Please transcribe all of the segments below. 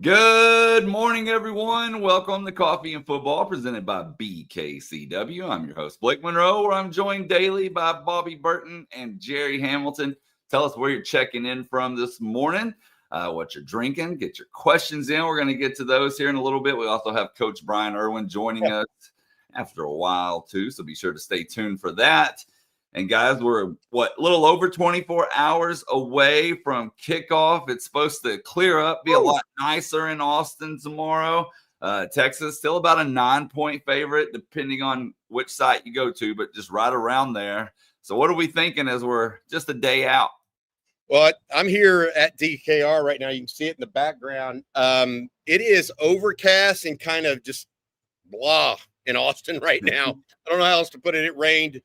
Good morning, everyone. Welcome to Coffee and Football, presented by BKCW. I'm your host, Blake Monroe, where I'm joined daily by Bobby Burton and Jerry Hamilton. Tell us where you're checking in from this morning, what you're drinking, get your questions in. We're going to get to those here in a little bit. We also have Coach Irwin joining us after a while, too, so be sure to stay tuned for that. And guys, we're a little over 24 hours away from kickoff. It's supposed to clear up, be a lot nicer in Austin tomorrow. Texas still about a 9-point favorite, depending on which site you go to, but just right around there. So what are we thinking as we're just a day out? Well, I'm here at DKR right now. You can see it in the background. It is overcast and kind of just blah in Austin right now. I don't know how else to put it. It rained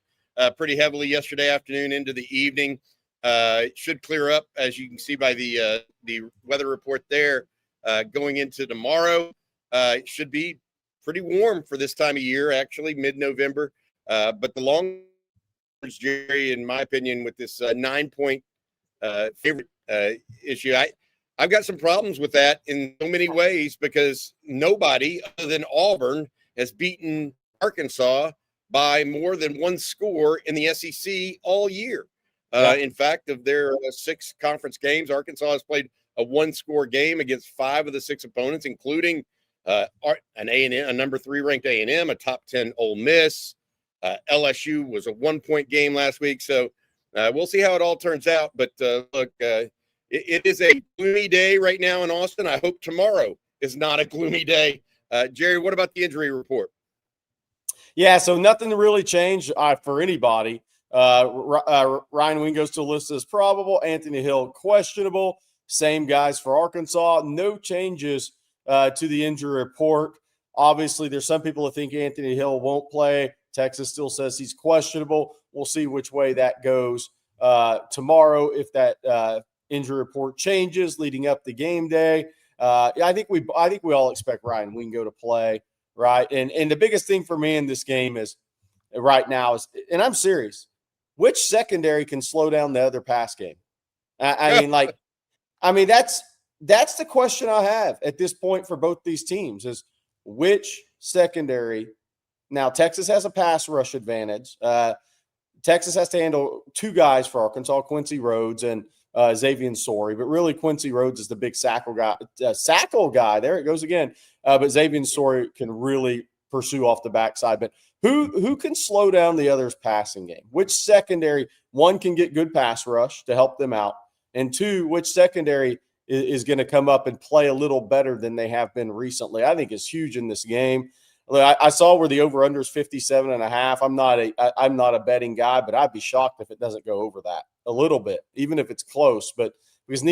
pretty heavily yesterday afternoon into the evening. It should clear up, as you can see by the weather report there. Going into tomorrow, it should be pretty warm for this time of year, actually, mid-November. But the Longhorns, Jerry, in my opinion, with this 9-point favorite issue, I've got some problems with that in so many ways because nobody other than Auburn has beaten Arkansas by more than one score in the SEC all year. In fact, of their 6 conference games, Arkansas has played a 1-score game against 5 of the 6 opponents, including an A&M, a number 3 ranked A&M, a top 10 Ole Miss. LSU was a 1-point game last week. So we'll see how it all turns out. But look, it is a gloomy day right now in Austin. I hope tomorrow is not a gloomy day. Jerry, what about the injury report? Yeah, so nothing really changed for anybody. Ryan Wingo still listed as probable. Anthony Hill questionable. Same guys for Arkansas. No changes to the injury report. Obviously, there's some people that think Anthony Hill won't play. Texas still says he's questionable. We'll see which way that goes tomorrow if that injury report changes leading up to game day. I think we all expect Ryan Wingo to play. Right. And the biggest thing for me in this game is right now is, and I'm serious, which secondary can slow down the other pass game? I mean, that's the question I have at this point for both these teams is which secondary. Now, Texas has a pass rush advantage. Texas has to handle 2 guys for Arkansas, Quincy Rhodes and Xavier Sorey, but really Quincy Rhodes is the big sackle guy. There it goes again. But Xavier Sorey can really pursue off the backside. But who can slow down the other's passing game? Which secondary, one, can get good pass rush to help them out, and 2, which secondary is going to come up and play a little better than they have been recently? I think is huge in this game. I saw where the over/under is 57.5. I'm not a betting guy, but I'd be shocked if it doesn't go over that a little bit, even if it's close. But because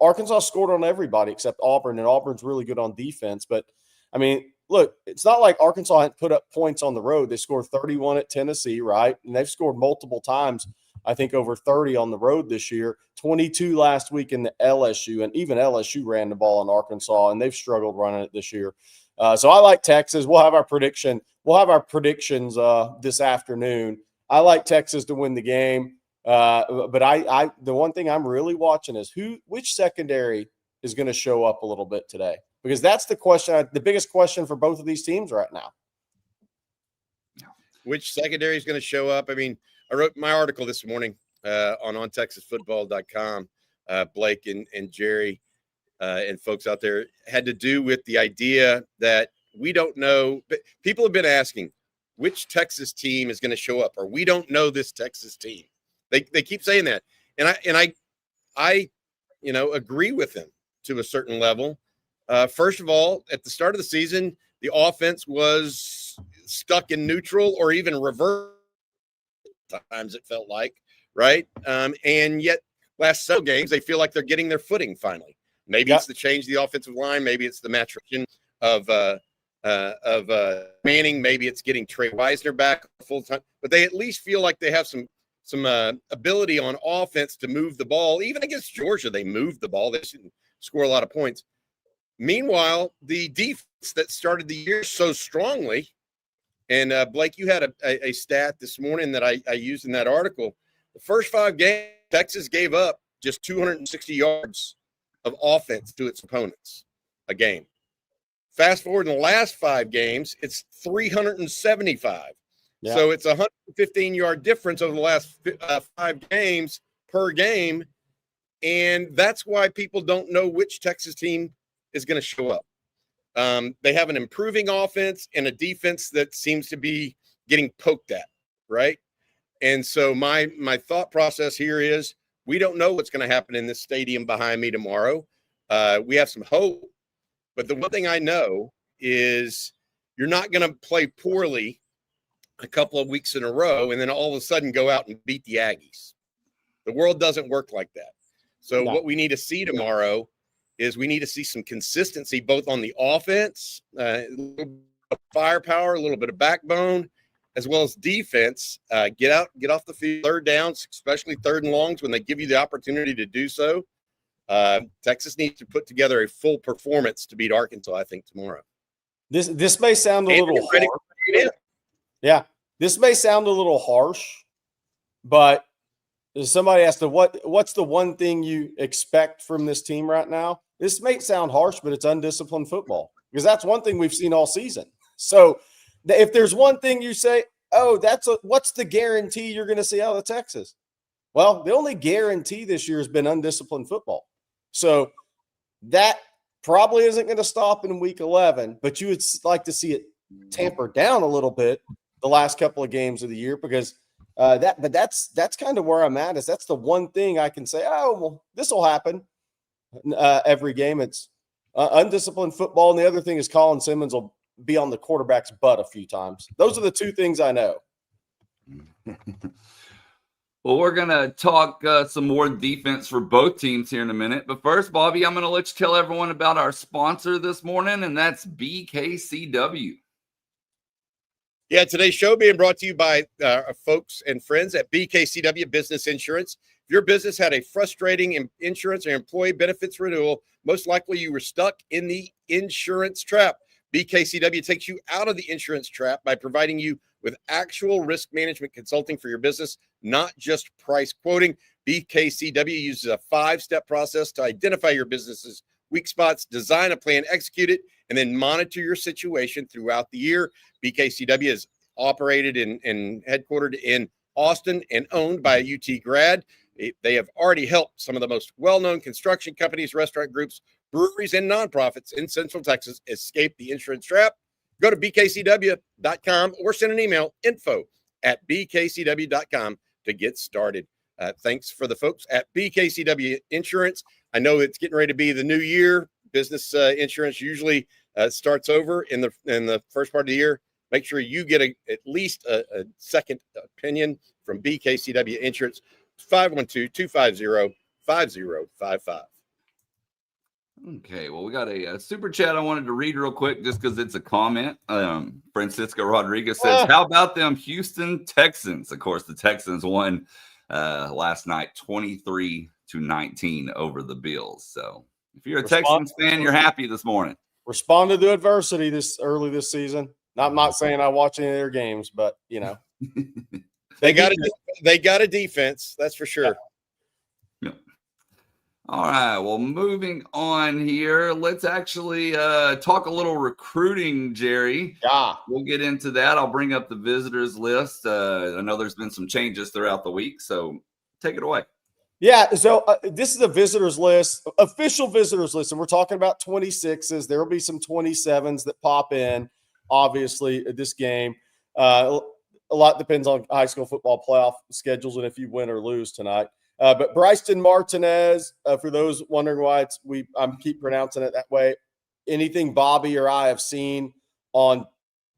Arkansas scored on everybody except Auburn, and Auburn's really good on defense. But I mean, look, it's not like Arkansas hadn't put up points on the road. They scored 31 at Tennessee, right? And they've scored multiple times, I think over 30 on the road this year, 22 last week in the LSU, and even LSU ran the ball in Arkansas, and they've struggled running it this year. So I like Texas. We'll have our prediction. We'll have our predictions this afternoon. I like Texas to win the game. But I the one thing I'm really watching is which secondary is going to show up a little bit today, because that's the question, the biggest question for both of these teams right now. Which secondary is going to show up? I mean, I wrote my article this morning on ontexasfootball.com. Blake and Jerry and folks out there had to do with the idea that we don't know. But people have been asking which Texas team is going to show up, or we don't know this Texas team. They keep saying that, and I agree with them to a certain level. First of all, at the start of the season, the offense was stuck in neutral or even reverse. Times it felt like, right? And yet, last several games, they feel like they're getting their footing finally. Maybe it's the change of the offensive line. Maybe it's the maturation of Manning. Maybe it's getting Trey Wisner back full time. But they at least feel like they have some ability on offense to move the ball. Even against Georgia, they moved the ball. They didn't score a lot of points. Meanwhile, the defense that started the year so strongly, and Blake, you had a stat this morning that I used in that article. The first 5 games, Texas gave up just 260 yards of offense to its opponents. a game. Fast forward in the last 5 games, it's 375. Yeah. So it's a 115-yard difference over the last 5 games per game. And that's why people don't know which Texas team is going to show up. They have an improving offense and a defense that seems to be getting poked at, right? And so my thought process here is we don't know what's going to happen in this stadium behind me tomorrow. We have some hope. But the one thing I know is you're not going to play poorly a couple of weeks in a row and then all of a sudden go out and beat the Aggies. The world doesn't work like that. So what we need to see tomorrow is we need to see some consistency both on the offense, a little bit of firepower, a little bit of backbone, as well as defense. Get off the field, third downs, especially third and longs when they give you the opportunity to do so. Texas needs to put together a full performance to beat Arkansas, I think, tomorrow. This may sound a little harsh. Yeah, this may sound a little harsh, but somebody asked, what's the one thing you expect from this team right now? This may sound harsh, but it's undisciplined football, because that's one thing we've seen all season. So if there's one thing you say, what's the guarantee you're going to see out of Texas? Well, the only guarantee this year has been undisciplined football. So that probably isn't going to stop in week 11, but you would like to see it tamper down a little bit the last couple of games of the year, because that's kind of where I'm at. Is that's the one thing I can say, this will happen every game. It's undisciplined football. And the other thing is Colin Simmons will be on the quarterback's butt a few times. Those are the two things I know. Well, we're going to talk some more defense for both teams here in a minute. But first, Bobby, I'm going to let you tell everyone about our sponsor this morning, and that's BKCW. Yeah, today's show being brought to you by our folks and friends at BKCW Business Insurance. If your business had a frustrating insurance or employee benefits renewal, most likely you were stuck in the insurance trap. BKCW takes you out of the insurance trap by providing you with actual risk management consulting for your business, not just price quoting. BKCW uses a 5-step process to identify your business's weak spots, design a plan, execute it, and then monitor your situation throughout the year. BKCW is operated and headquartered in Austin and owned by a UT grad. They have already helped some of the most well-known construction companies, restaurant groups, breweries, and nonprofits in Central Texas escape the insurance trap. Go to bkcw.com or send an email, info@bkcw.com to get started. Thanks for the folks at BKCW Insurance. I know it's getting ready to be the new year. Business insurance usually starts over in the first part of the year. Make sure you get at least a second opinion from BKCW Insurance, 512-250-5055. Okay, well, we got a super chat I wanted to read real quick just because it's a comment. Francisco Rodriguez says, how about them Houston Texans? Of course, the Texans won last night 23-19 over the Bills. So if you're a Texans fan, you're happy this morning. Responded to adversity early this season. I'm not saying I watch any of their games, but, you know. They got a defense, that's for sure. Yeah. All right, well, moving on here, let's actually talk a little recruiting, Jerry. Yeah. We'll get into that. I'll bring up the visitors list. I know there's been some changes throughout the week, so take it away. Yeah, so this is a visitors list, official visitors list, and we're talking about 26s. There will be some 27s that pop in, obviously, this game. A lot depends on high school football playoff schedules and if you win or lose tonight. But Bryson Martinez, for those wondering why I keep pronouncing it that way, anything Bobby or I have seen on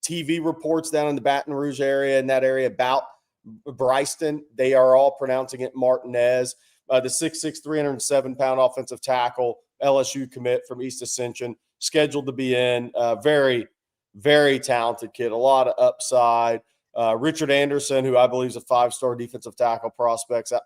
TV reports down in the Baton Rouge area, in that area about Bryson, they are all pronouncing it Martinez. The 6'6", 307-pound offensive tackle, LSU commit from East Ascension, scheduled to be in. Very, very talented kid, a lot of upside. Richard Anderson, who I believe is a 5-star defensive tackle prospect out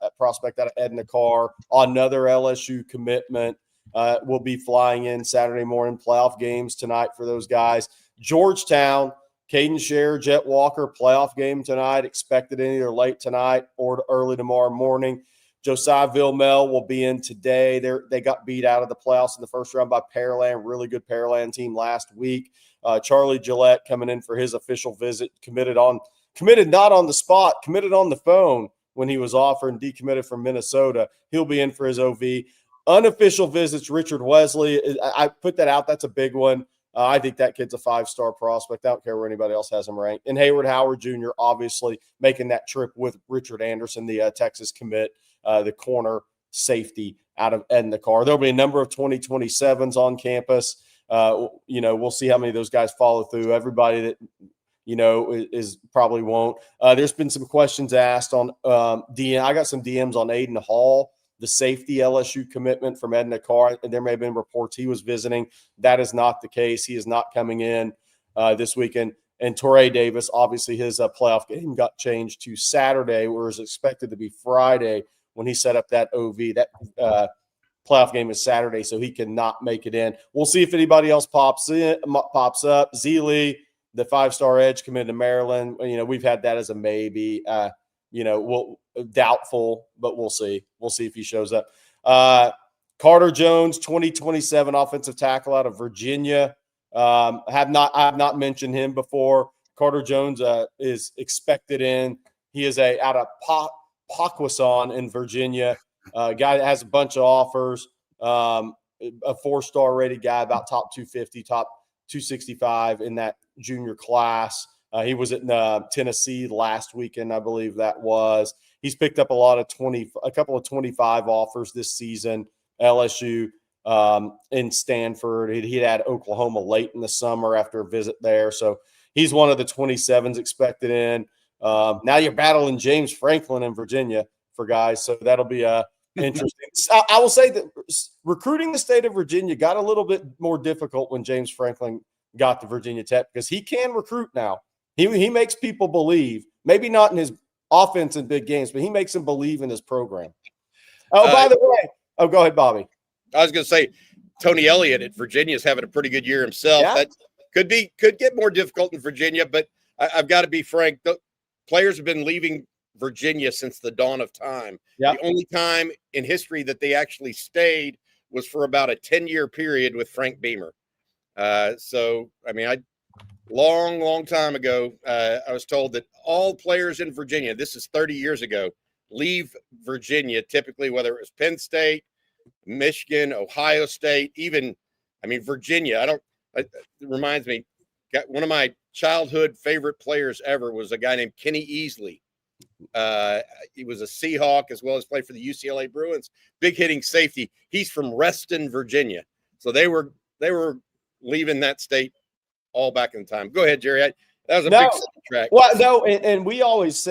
of Edna Carr, another LSU commitment, will be flying in Saturday morning. Playoff games tonight for those guys. Georgetown, Caden Scher, Jet Walker, playoff game tonight, expected in either late tonight or early tomorrow morning. Josiah Villamel will be in today. They got beat out of the playoffs in the first round by Pearland, really good Pearland team last week. Charlie Gillette coming in for his official visit, committed not on the spot, committed on the phone when he was offered and decommitted from Minnesota. He'll be in for his OV. Unofficial visits, Richard Wesley. I put that out. That's a big one. I think that kid's a 5-star prospect. I don't care where anybody else has him ranked. And Hayward Howard Jr., obviously, making that trip with Richard Anderson, the Texas commit, the corner safety out of Edna Carr. There'll be a number of 2027s on campus. We'll see how many of those guys follow through. Everybody that, is probably won't. There's been some questions asked on DM. I got some DMs on Aiden Hall, the safety LSU commitment from Edna Carr. And there may have been reports he was visiting. That is not the case. He is not coming in this weekend. And Torrey Davis, obviously his playoff game got changed to Saturday, where it was expected to be Friday when he set up that OV. That playoff game is Saturday, so he cannot make it in. We'll see if anybody else pops up. Zealy, the 5-star edge, committed to Maryland. We've had that as a maybe. We'll doubtful, but we'll see. We'll see if he shows up. Carter Jones, 2027 offensive tackle out of Virginia. I have not mentioned him before. Carter Jones is expected in. He is out of Pockwauson in Virginia. Guy that has a bunch of offers. A 4-star rated guy, about top 250, top 265 in that junior class. He was at Tennessee last weekend, I believe that was. He's picked up a couple of 25 offers this season. LSU, in Stanford. He had Oklahoma late in the summer after a visit there. So he's one of the 27s expected in. Now you're battling James Franklin in Virginia for guys. So that'll be interesting. I will say that recruiting the state of Virginia got a little bit more difficult when James Franklin got to Virginia Tech, because he can recruit now. He makes people believe, maybe not in his offense in big games, but he makes them believe in his program. Oh, by the way, go ahead, Bobby. I was going to say, Tony Elliott at Virginia is having a pretty good year himself. Yeah. That could get more difficult in Virginia, but I've got to be frank. The players have been leaving Virginia since the dawn of time. Yep. The only time in history that they actually stayed was for about a 10-year period with Frank Beamer. Long time ago, I was told that all players in Virginia, this is 30 years ago, leave Virginia, typically, whether it was Penn State, Michigan, Ohio State, Virginia. It reminds me, one of my childhood favorite players ever was a guy named Kenny Easley. He was a Seahawk as well as played for the UCLA Bruins, big hitting safety. He's from Reston, Virginia. So they were leaving that state all back in time. Go ahead, Jerry. That was a big track. Well, no, and we've always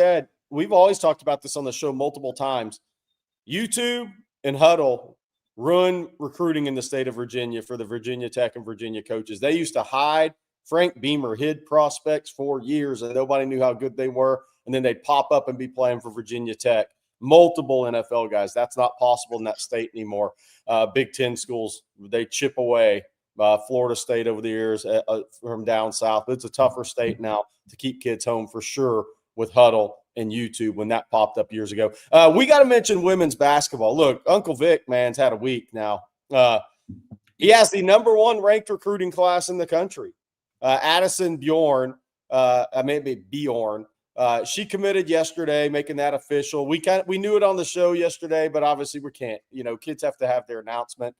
talked about this on the show multiple times. YouTube and Huddle ruin recruiting in the state of Virginia for the Virginia Tech and Virginia coaches. They used to hide. Frank Beamer hid prospects for years, and nobody knew how good they were. And then they'd pop up and be playing for Virginia Tech. Multiple NFL guys. That's not possible in that state anymore. Big Ten schools, they chip away. Florida State over the years from down south. But it's a tougher state now to keep kids home for sure with Huddle and YouTube when that popped up years ago. We got to mention women's basketball. Look, Uncle Vic, man's had a week now. He has the number 1 ranked recruiting class in the country. Addison Bjorn, Bjorn. She committed yesterday, making that official. We knew it on the show yesterday, but obviously we can't. Kids have to have their announcement.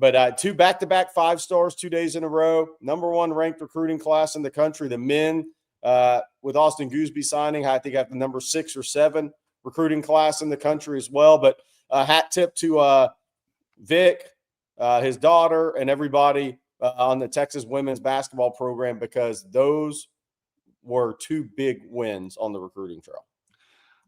But 2 back-to-back 5 stars 2 days in a row. Number 1 ranked recruiting class in the country. The men, with Austin Gooseby signing, I think have the number 6 or 7 recruiting class in the country as well. But hat tip to Vic, his daughter, and everybody on the Texas women's basketball program, because those were 2 big wins on the recruiting trail.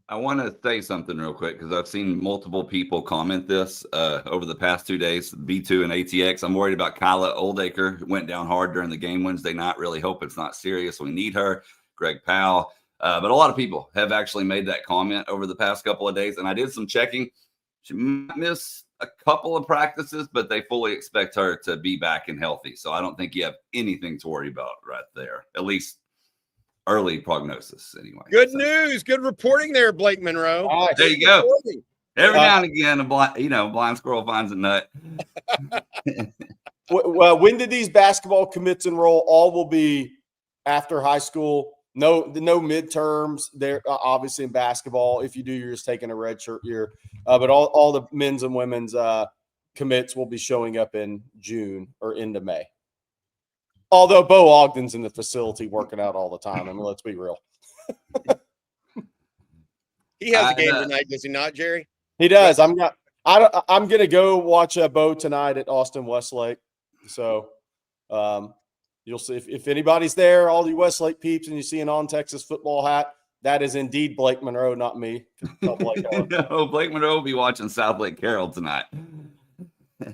I want to say something real quick, because I've seen multiple people comment this over the past 2 days, B2 and ATX. I'm worried about Kyla Oldacre, who went down hard during the game Wednesday night. Really hope it's not serious. We need her. Greg Powell. But a lot of people have actually made that comment over the past couple of days, and I did some checking. She might miss a couple of practices, but they fully expect her to be back and healthy. So I don't think you have anything to worry about right there, at least early prognosis anyway. Good news. Good reporting there, Blake Monroe. All right. There you go. Reporting. Every now and again, a blind squirrel finds a nut. Well, when did these basketball commits enroll? All will be after high school. No midterms there, obviously in basketball. If you do, you're just taking a redshirt year. But all the men's and women's commits will be showing up in June or into May. Although Bo Ogden's in the facility working out all the time. I mean, let's be real. He has a game tonight, does he not, Jerry? He does. I'm gonna go watch Bo tonight at Austin Westlake. So you'll see if anybody's there, all you Westlake peeps, and you see an On Texas football hat, that is indeed Blake Monroe, not me. No, Blake Monroe will be watching South Lake Carroll tonight.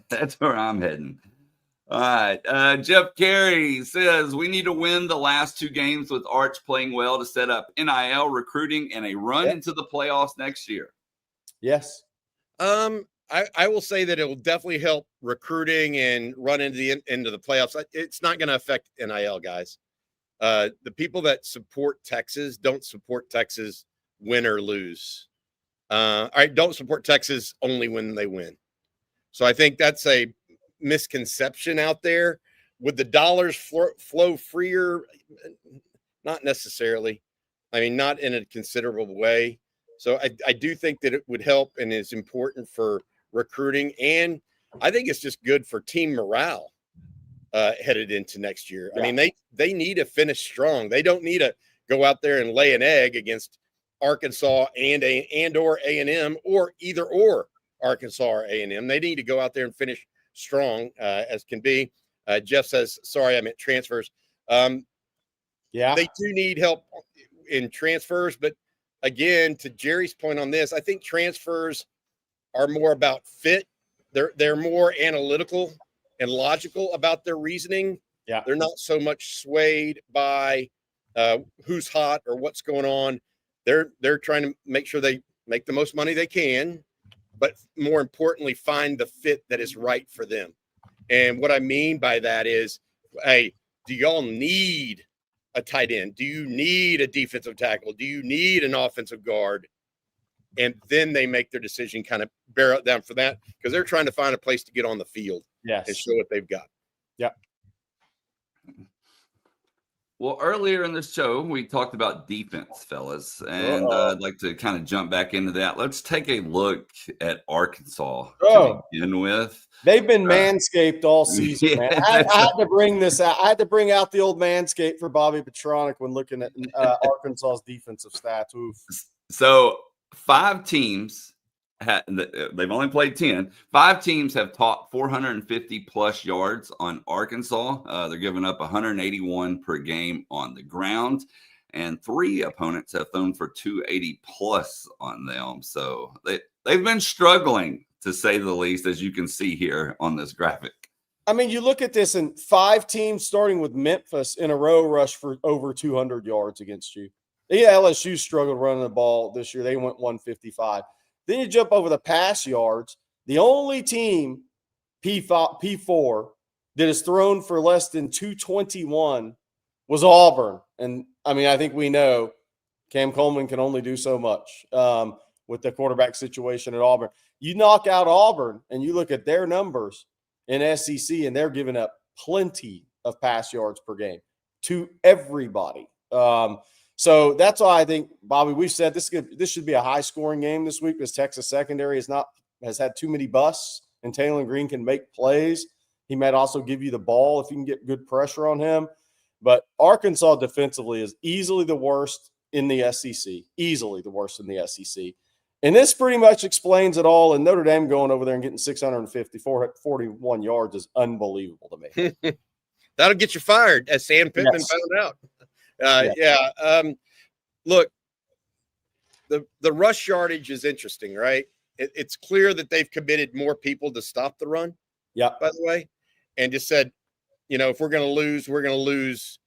That's where I'm heading. All right. Jeff Carey says we need to win the last 2 games with Arch playing well to set up NIL recruiting and a run into the playoffs next year. Yes. I will say that it will definitely help recruiting and run into the playoffs. It's not going to affect NIL, guys. The people that support Texas don't support Texas win or lose. All right, don't support Texas only when they win. So I think that's a misconception out there. Would the dollars flow freer? Not necessarily. I mean, not in a considerable way. So I do think that it would help and is important for recruiting. And I think it's just good for team morale headed into next year. Yeah. I mean, they need to finish strong. They don't need to go out there and lay an egg against Arkansas and or A&M or either or Arkansas or A&M. They need to go out there and finish strong as can be. Jeff says, sorry, I meant transfers. They do need help in transfers, but again, to Jerry's point on this, I think transfers are more about fit. They're more analytical and logical about their reasoning. Yeah. They're not so much swayed by who's hot or what's going on. They're trying to make sure they make the most money they can, but more importantly, find the fit that is right for them. And what I mean by that is, hey, do y'all need a tight end? Do you need a defensive tackle? Do you need an offensive guard? And then they make their decision, kind of bear it down for that, because they're trying to find a place to get on the field and show what they've got. Yeah. Well, earlier in the show, we talked about defense, fellas, and I'd like to kind of jump back into that. Let's take a look at Arkansas to begin with. They've been manscaped all season, man. I had to bring this out. I had to bring out the old manscape for Bobby Petronic when looking at Arkansas's defensive stats. Oof. So 5 teams they've only played 10. 5 teams have topped 450 plus yards on Arkansas. They're giving up 181 per game on the ground, and 3 opponents have thrown for 280 plus on them. So they've been struggling, to say the least, as you can see here on this graphic. I mean, you look at this, and 5 teams starting with Memphis in a row rush for over 200 yards against you. Yeah, LSU struggled running the ball this year. They went 155. Then you jump over the pass yards. The only team, P4, that has thrown for less than 221 was Auburn. And, I mean, I think we know Cam Coleman can only do so much with the quarterback situation at Auburn. You knock out Auburn, and you look at their numbers in SEC, and they're giving up plenty of pass yards per game to everybody. So that's why I think, Bobby, we've said this should be a high-scoring game this week because Texas secondary has had too many busts, and Taylor Green can make plays. He might also give you the ball if you can get good pressure on him. But Arkansas defensively is easily the worst in the SEC, easily the worst in the SEC. And this pretty much explains it all. And Notre Dame going over there and getting 641 yards is unbelievable to me. That'll get you fired, as Sam Pittman found out. Look, the rush yardage is interesting, right? It's clear that they've committed more people to stop the run. Yeah. By the way, and just said, if we're going to lose, we're going to lose.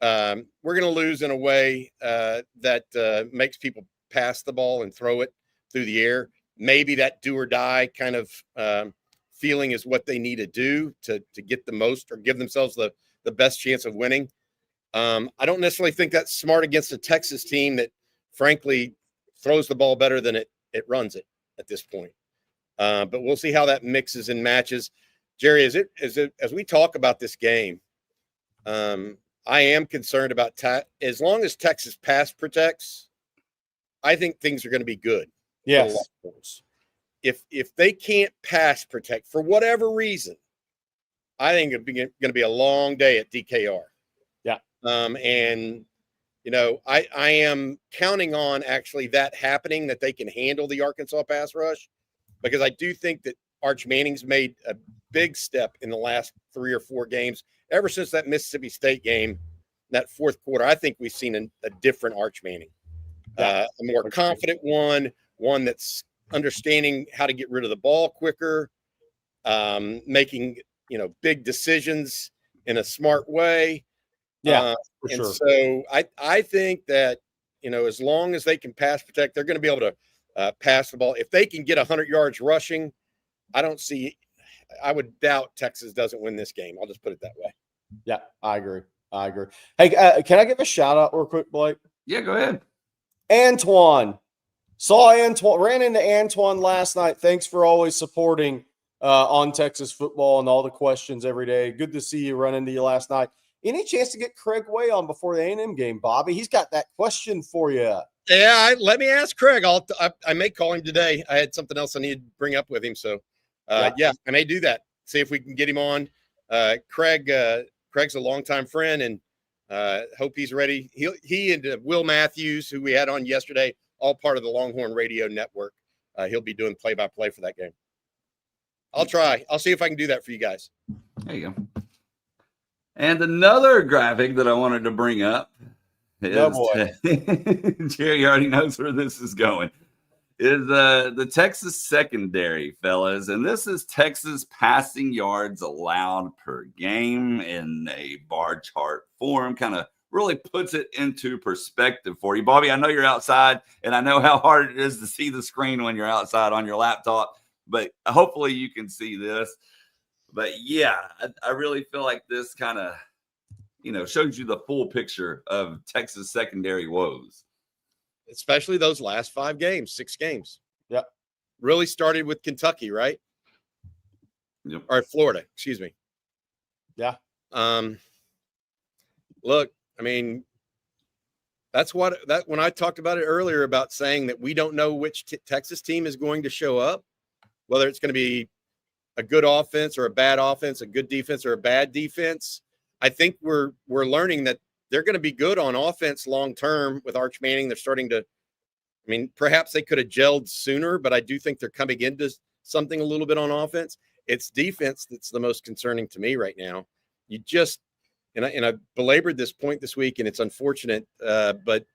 We're going to lose in a way that makes people pass the ball and throw it through the air. Maybe that do or die kind of feeling is what they need to do to get the most or give themselves the best chance of winning. I don't necessarily think that's smart against a Texas team that, frankly, throws the ball better than it runs it at this point. But we'll see how that mixes and matches. Jerry, as we talk about this game, I am concerned about as long as Texas pass protects, I think things are going to be good. Yes. If they can't pass protect for whatever reason, I think it's going to be a long day at DKR. Yeah. And you know, I am counting on actually that happening, that they can handle the Arkansas pass rush, because I do think that Arch Manning's made a big step in the last 3 or 4 games. Ever since that Mississippi State game, that fourth quarter, I think we've seen a different Arch Manning, a more confident one that's understanding how to get rid of the ball quicker, making, you know, big decisions in a smart way. Yeah, for and sure. So I think that, you know, as long as they can pass protect, they're going to be able to pass the ball. If they can get 100 yards rushing, I would doubt Texas doesn't win this game. I'll just put it that way. Yeah, I agree. Hey, can I give a shout out real quick, Blake? Yeah, go ahead. Antoine. Ran into Antoine last night. Thanks for always supporting on Texas football and all the questions every day. Good to see you, run into you last night. Any chance to get Craig Way on before the A&M game, Bobby? He's got that question for you. Yeah, let me ask Craig. I may call him today. I had something else I need to bring up with him. So, yeah, I may do that. See if we can get him on. Craig's a longtime friend, and hope he's ready. He and Will Matthews, who we had on yesterday, all part of the Longhorn Radio Network. He'll be doing play-by-play for that game. I'll try. I'll see if I can do that for you guys. There you go. And another graphic that I wanted to bring up is, Jerry already knows where this is going, is the Texas secondary, fellas. And this is Texas passing yards allowed per game in a bar chart form. Kind of really puts it into perspective for you. Bobby, I know you're outside, and I know how hard it is to see the screen when you're outside on your laptop, but hopefully you can see this. But yeah, I really feel like this kind of, you know, shows you the full picture of Texas secondary woes. Especially those last 6 games. Yeah. Really started with Kentucky, right? Yep. Or Florida, excuse me. Yeah. Look, I mean, that's when I talked about it earlier about saying that we don't know which Texas team is going to show up, whether it's going to be a good offense or a bad offense, a good defense or a bad defense. I think we're learning that they're going to be good on offense long term with Arch Manning. They're starting to, I mean, perhaps they could have gelled sooner, but I do think they're coming into something a little bit on offense. It's defense that's the most concerning to me right now. You just, and I belabored this point this week, and it's unfortunate, but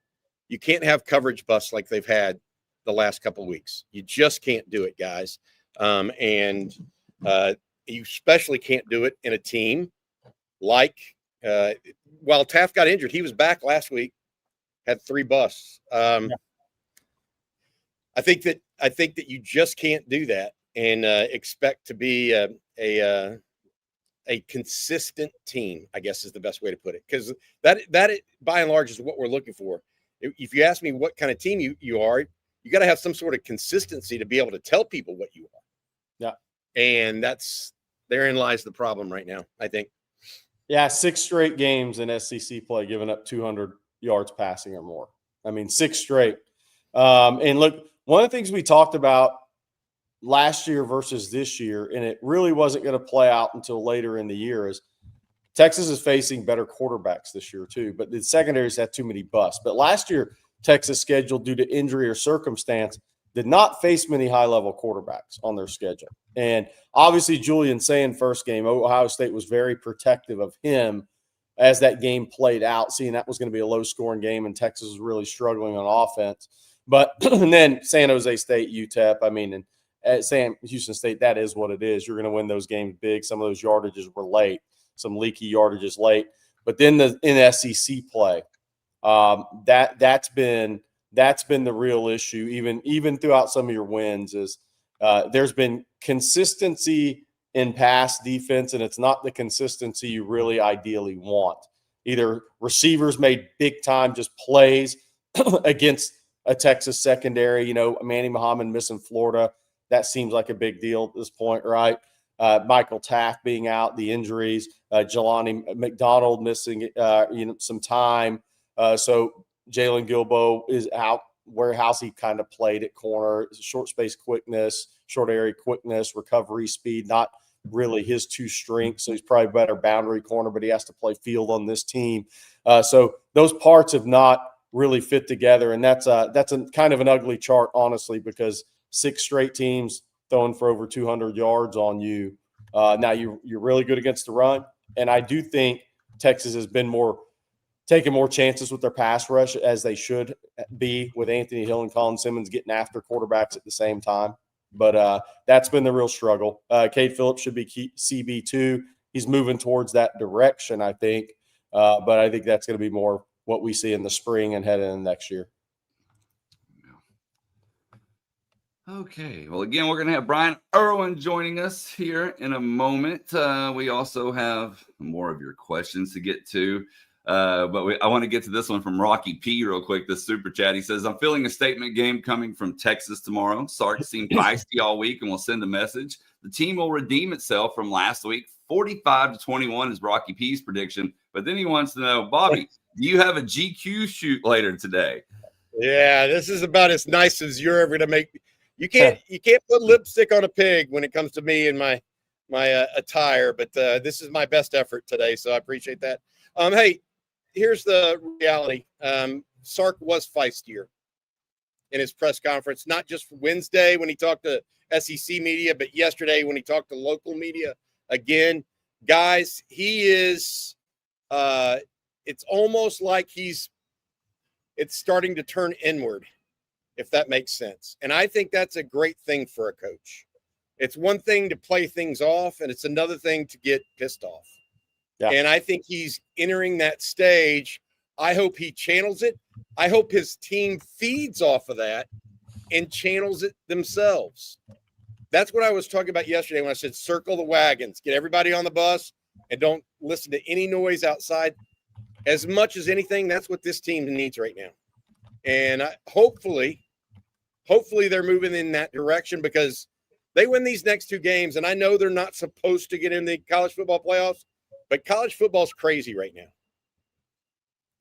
you can't have coverage busts like they've had the last couple of weeks. You just can't do it, guys. And you especially can't do it in a team like, while Taft got injured, he was back last week, had 3 busts. I think that you just can't do that and expect to be a consistent team, I guess is the best way to put it. Because that by and large is what we're looking for. If you ask me what kind of team you are, you got to have some sort of consistency to be able to tell people what you are. Yeah. And therein lies the problem right now, I think. Yeah, 6 straight games in SEC play giving up 200 yards passing or more. I mean, 6 straight. And look, one of the things we talked about last year versus this year, and it really wasn't going to play out until later in the year, is Texas is facing better quarterbacks this year too, but the secondaries had too many busts. But last year, Texas scheduled due to injury or circumstance did not face many high-level quarterbacks on their schedule. And obviously, Julian saying first game, Ohio State was very protective of him as that game played out, seeing that was going to be a low-scoring game and Texas was really struggling on offense. But and then San Jose State, UTEP, I mean, and at Houston State, that is what it is. You're going to win those games big. Some of those yardages were late, some leaky yardages late. But then in SEC play, that's been the real issue, even throughout some of your wins, is there's been consistency in pass defense, and it's not the consistency you really ideally want. either receivers made big time just plays against a Texas secondary. You know, Manny Muhammad missing Florida. That seems like a big deal at this point, right? Michael Taft being out, the injuries, Jelani McDonald missing, some time. So Jalen Gilbo is out. Warehouse, he kind of played at corner, short space quickness, short area quickness, recovery speed, not really his two strengths. So he's probably better boundary corner, but he has to play field on this team. So those parts have not really fit together. And that's a kind of an ugly chart, honestly, because 6 straight teams throwing for over 200 yards on you. Now you're really good against the run. And I do think Texas has been taking more chances with their pass rush, as they should be, with Anthony Hill and Colin Simmons getting after quarterbacks at the same time. But that's been the real struggle. Cade Phillips should be CB2. He's moving towards that direction, I think. But I think that's going to be more what we see in the spring and heading into next year. Okay. Well, again, we're going to have Brian Irwin joining us here in a moment. We also have more of your questions to get to. But I want to get to this one from Rocky P real quick, this super chat. He says, I'm feeling a statement game coming from Texas tomorrow. Sark seemed feisty all week and will send a message. The team will redeem itself from last week. 45-21 is Rocky P's prediction. But then he wants to know, Bobby, do you have a GQ shoot later today? Yeah, this is about as nice as you're ever going to make. You can't put lipstick on a pig when it comes to me and my attire, but this is my best effort today, so I appreciate that. Hey, here's the reality. Sark was feistier in his press conference, not just Wednesday when he talked to SEC media, but yesterday when he talked to local media. Again, guys, he is it's almost like it's starting to turn inward, if that makes sense. And I think that's a great thing for a coach. It's one thing to play things off, and it's another thing to get pissed off. Yeah. And I think he's entering that stage. I hope he channels it. I hope his team feeds off of that and channels it themselves. That's what I was talking about yesterday when I said circle the wagons, get everybody on the bus, and don't listen to any noise outside. As much as anything, that's what this team needs right now. And hopefully they're moving in that direction, because they win these next 2 games. And I know they're not supposed to get in the college football playoffs, but college football is crazy right now.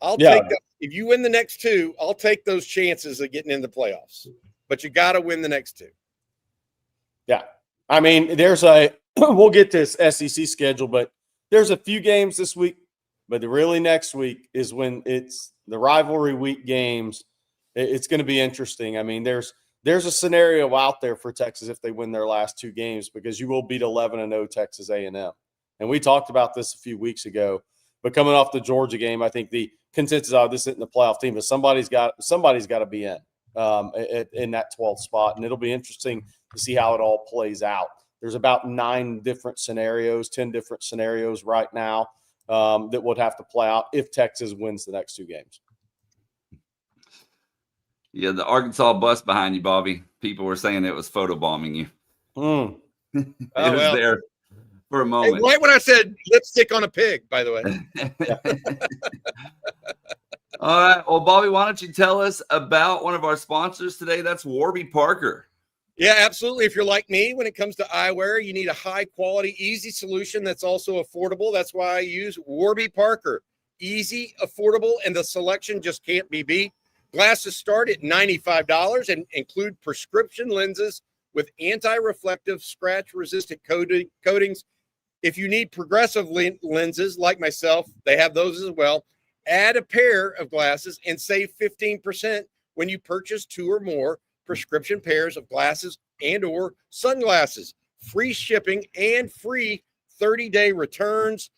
I'll take that. If you win the next 2, I'll take those chances of getting in the playoffs. But you got to win the next 2. Yeah. I mean, we'll get to this SEC schedule, but there's a few games this week. But really next week is when it's the rivalry week games. It's going to be interesting. I mean, there's a scenario out there for Texas if they win their last 2 games, because you will beat 11-0 Texas A&M. And we talked about this a few weeks ago. But coming off the Georgia game, I think the consensus of this isn't the playoff team, but somebody's got to be in that 12th spot. And it'll be interesting to see how it all plays out. There's about 10 different scenarios right now that would have to play out if Texas wins the next 2 games. Yeah, the Arkansas bus behind you, Bobby. People were saying it was photobombing you. It was there for a moment. Hey, right when I said lipstick on a pig, by the way. All right. Well, Bobby, why don't you tell us about one of our sponsors today? That's Warby Parker. Yeah, absolutely. If you're like me, when it comes to eyewear, you need a high-quality, easy solution that's also affordable. That's why I use Warby Parker. Easy, affordable, and the selection just can't be beat. Glasses start at $95 and include prescription lenses with anti-reflective, scratch-resistant coatings. If you need progressive lenses like myself, they have those as well. Add a pair of glasses and save 15% when you purchase 2 or more prescription pairs of glasses and or sunglasses. Free shipping and free 30-day returns.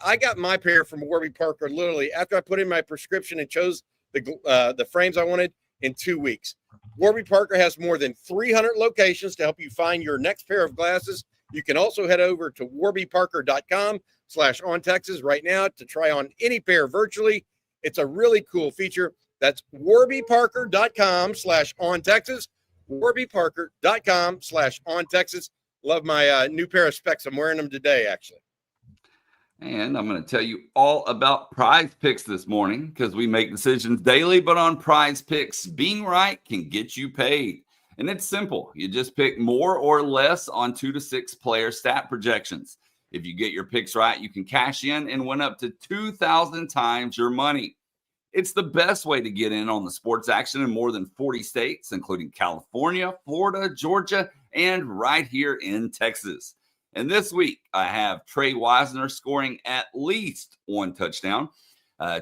I got my pair from Warby Parker literally after I put in my prescription and chose the frames I wanted in 2 weeks. Warby Parker has more than 300 locations to help you find your next pair of glasses. You can also head over to warbyparker.com/ontexas right now to try on any pair virtually. It's a really cool feature. That's warbyparker.com/ontexas. warbyparker.com/ontexas. Love my new pair of specs. I'm wearing them today, actually. And I'm going to tell you all about Prize Picks this morning because we make decisions daily, but on Prize Picks, being right can get you paid. And it's simple. You just pick more or less on 2 to 6 player stat projections. If you get your picks right, you can cash in and win up to 2,000 times your money. It's the best way to get in on the sports action in more than 40 states, including California, Florida, Georgia, and right here in Texas. And this week, I have Trey Wisner scoring at least 1 touchdown.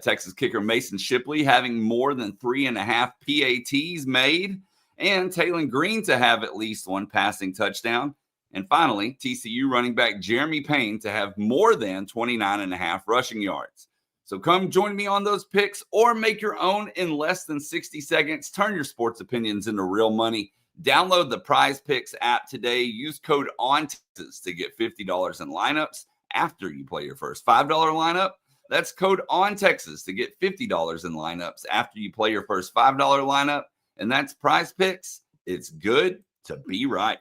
Texas kicker Mason Shipley having more than 3.5 PATs made. And Taylon Green to have at least 1 passing touchdown. And finally, TCU running back Jeremy Payne to have more than 29.5 rushing yards. So come join me on those picks or make your own in less than 60 seconds. Turn your sports opinions into real money. Download the Prize Picks app today. Use code ONTexas to get $50 in lineups after you play your first $5 lineup. That's code ONTexas to get $50 in lineups after you play your first $5 lineup. And that's Prize Picks. It's good to be right.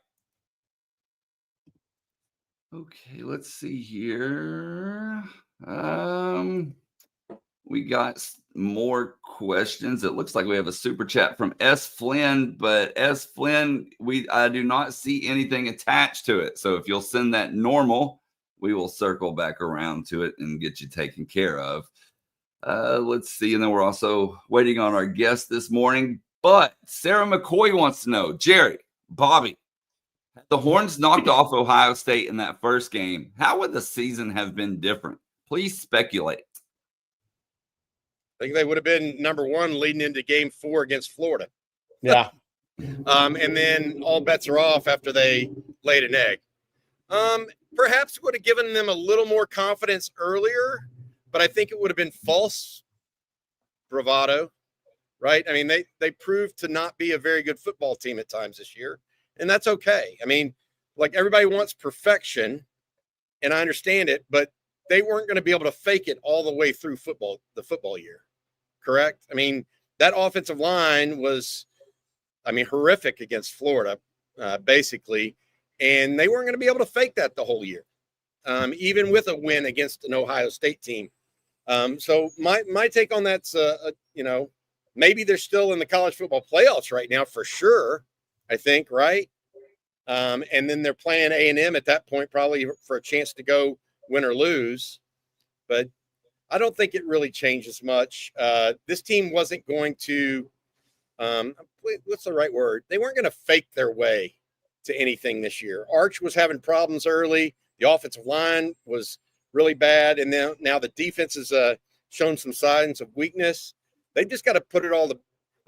Okay, let's see here. We got more questions. It looks like we have a super chat from S. Flynn, but S. Flynn, I do not see anything attached to it. So if you'll send that normal, we will circle back around to it and get you taken care of. Let's see. And then we're also waiting on our guest this morning. But Sarah McCoy wants to know, Jerry, Bobby, the Horns knocked off Ohio State in that first game. How would the season have been different? Please speculate. I think they would have been number 1 leading into game 4 against Florida. Yeah. And then all bets are off after they laid an egg. Perhaps would have given them a little more confidence earlier, but I think it would have been false bravado, right? I mean, they proved to not be a very good football team at times this year, and that's okay. I mean, like everybody wants perfection, and I understand it, but they weren't going to be able to fake it all the way through the football year. Correct? I mean, that offensive line was, horrific against Florida, basically, and they weren't going to be able to fake that the whole year, even with a win against an Ohio State team. So my take on that's, maybe they're still in the college football playoffs right now for sure, I think, right? And then they're playing A&M at that point probably for a chance to go win or lose, but I don't think it really changes much. This team wasn't going to, what's the right word? They weren't going to fake their way to anything this year. Arch was having problems early. The offensive line was really bad. And now the defense has shown some signs of weakness. They just got to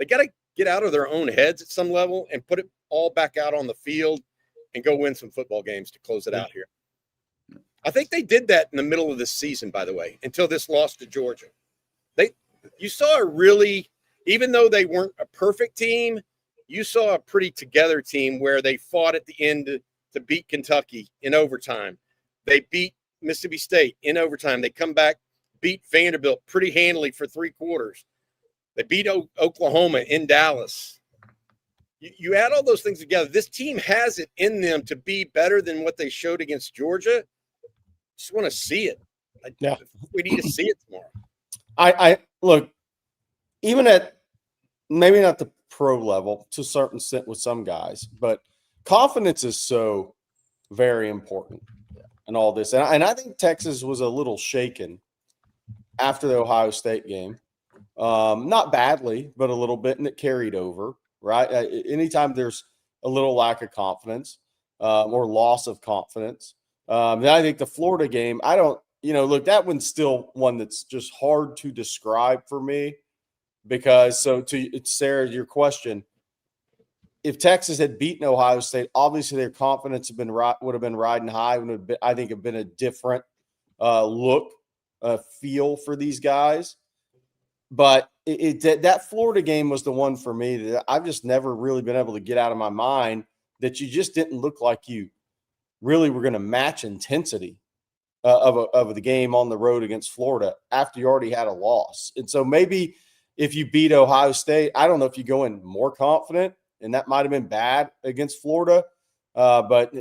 they got to get out of their own heads at some level and put it all back out on the field and go win some football games to close it out here. I think they did that in the middle of this season, by the way, until this loss to Georgia. You saw even though they weren't a perfect team, you saw a pretty together team where they fought at the end to beat Kentucky in overtime. They beat Mississippi State in overtime. They come back, beat Vanderbilt pretty handily for 3 quarters. They beat Oklahoma in Dallas. You add all those things together. This team has it in them to be better than what they showed against Georgia. Just want to see it. Yeah. We need to see it tomorrow. I look, even at maybe not the pro level to a certain extent with some guys, but confidence is so very important in all this. And I think Texas was a little shaken after the Ohio State game. Not badly, but a little bit, and it carried over, right? Anytime there's a little lack of confidence or loss of confidence. Then I think the Florida game, look, that one's still one that's just hard to describe for me because, to Sarah, your question, if Texas had beaten Ohio State, obviously their confidence would have been riding high. I think have been a different feel for these guys. But that Florida game was the one for me that I've just never really been able to get out of my mind, that you just didn't look like you really were going to match intensity of the game on the road against Florida after you already had a loss. And so maybe if you beat Ohio State, I don't know if you go in more confident, and that might have been bad against Florida. But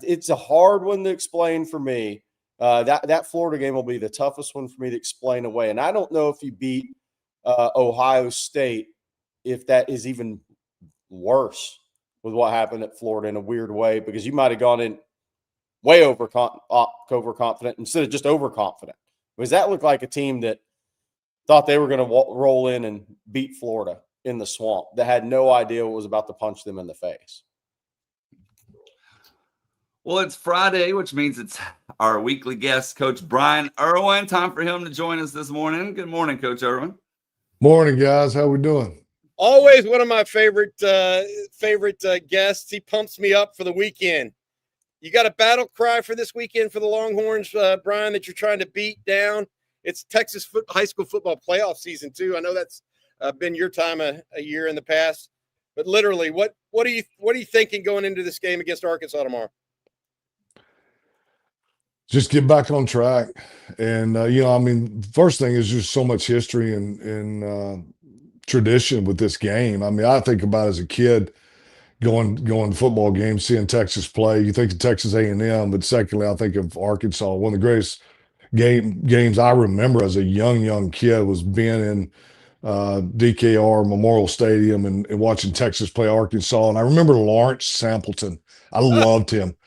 it's a hard one to explain for me That Florida game will be the toughest one for me to explain away. And I don't know if you beat Ohio State, if that is even worse with what happened at Florida in a weird way, because you might have gone in way overconfident instead of just overconfident. Because that looked like a team that thought they were going to roll in and beat Florida in the swamp, that had no idea what was about to punch them in the face. Well, it's Friday, which means it's our weekly guest, Coach Brian Irwin. Time for him to join us this morning. Good morning, Coach Irwin. Morning, guys. How we doing? Always one of my favorite guests. He pumps me up for the weekend. You got a battle cry for this weekend for the Longhorns, Brian, that you're trying to beat down? It's Texas high school football playoff season too. I know that's been your time a year in the past, but literally, what are you thinking going into this game against Arkansas tomorrow? Just get back on track. And, first thing is just so much history and tradition with this game. I mean, I think about as a kid going to football games, seeing Texas play. You think of Texas A&M, but secondly, I think of Arkansas. One of the greatest games I remember as a young kid was being in DKR Memorial Stadium and watching Texas play Arkansas. And I remember Lawrence Sampleton. I loved him.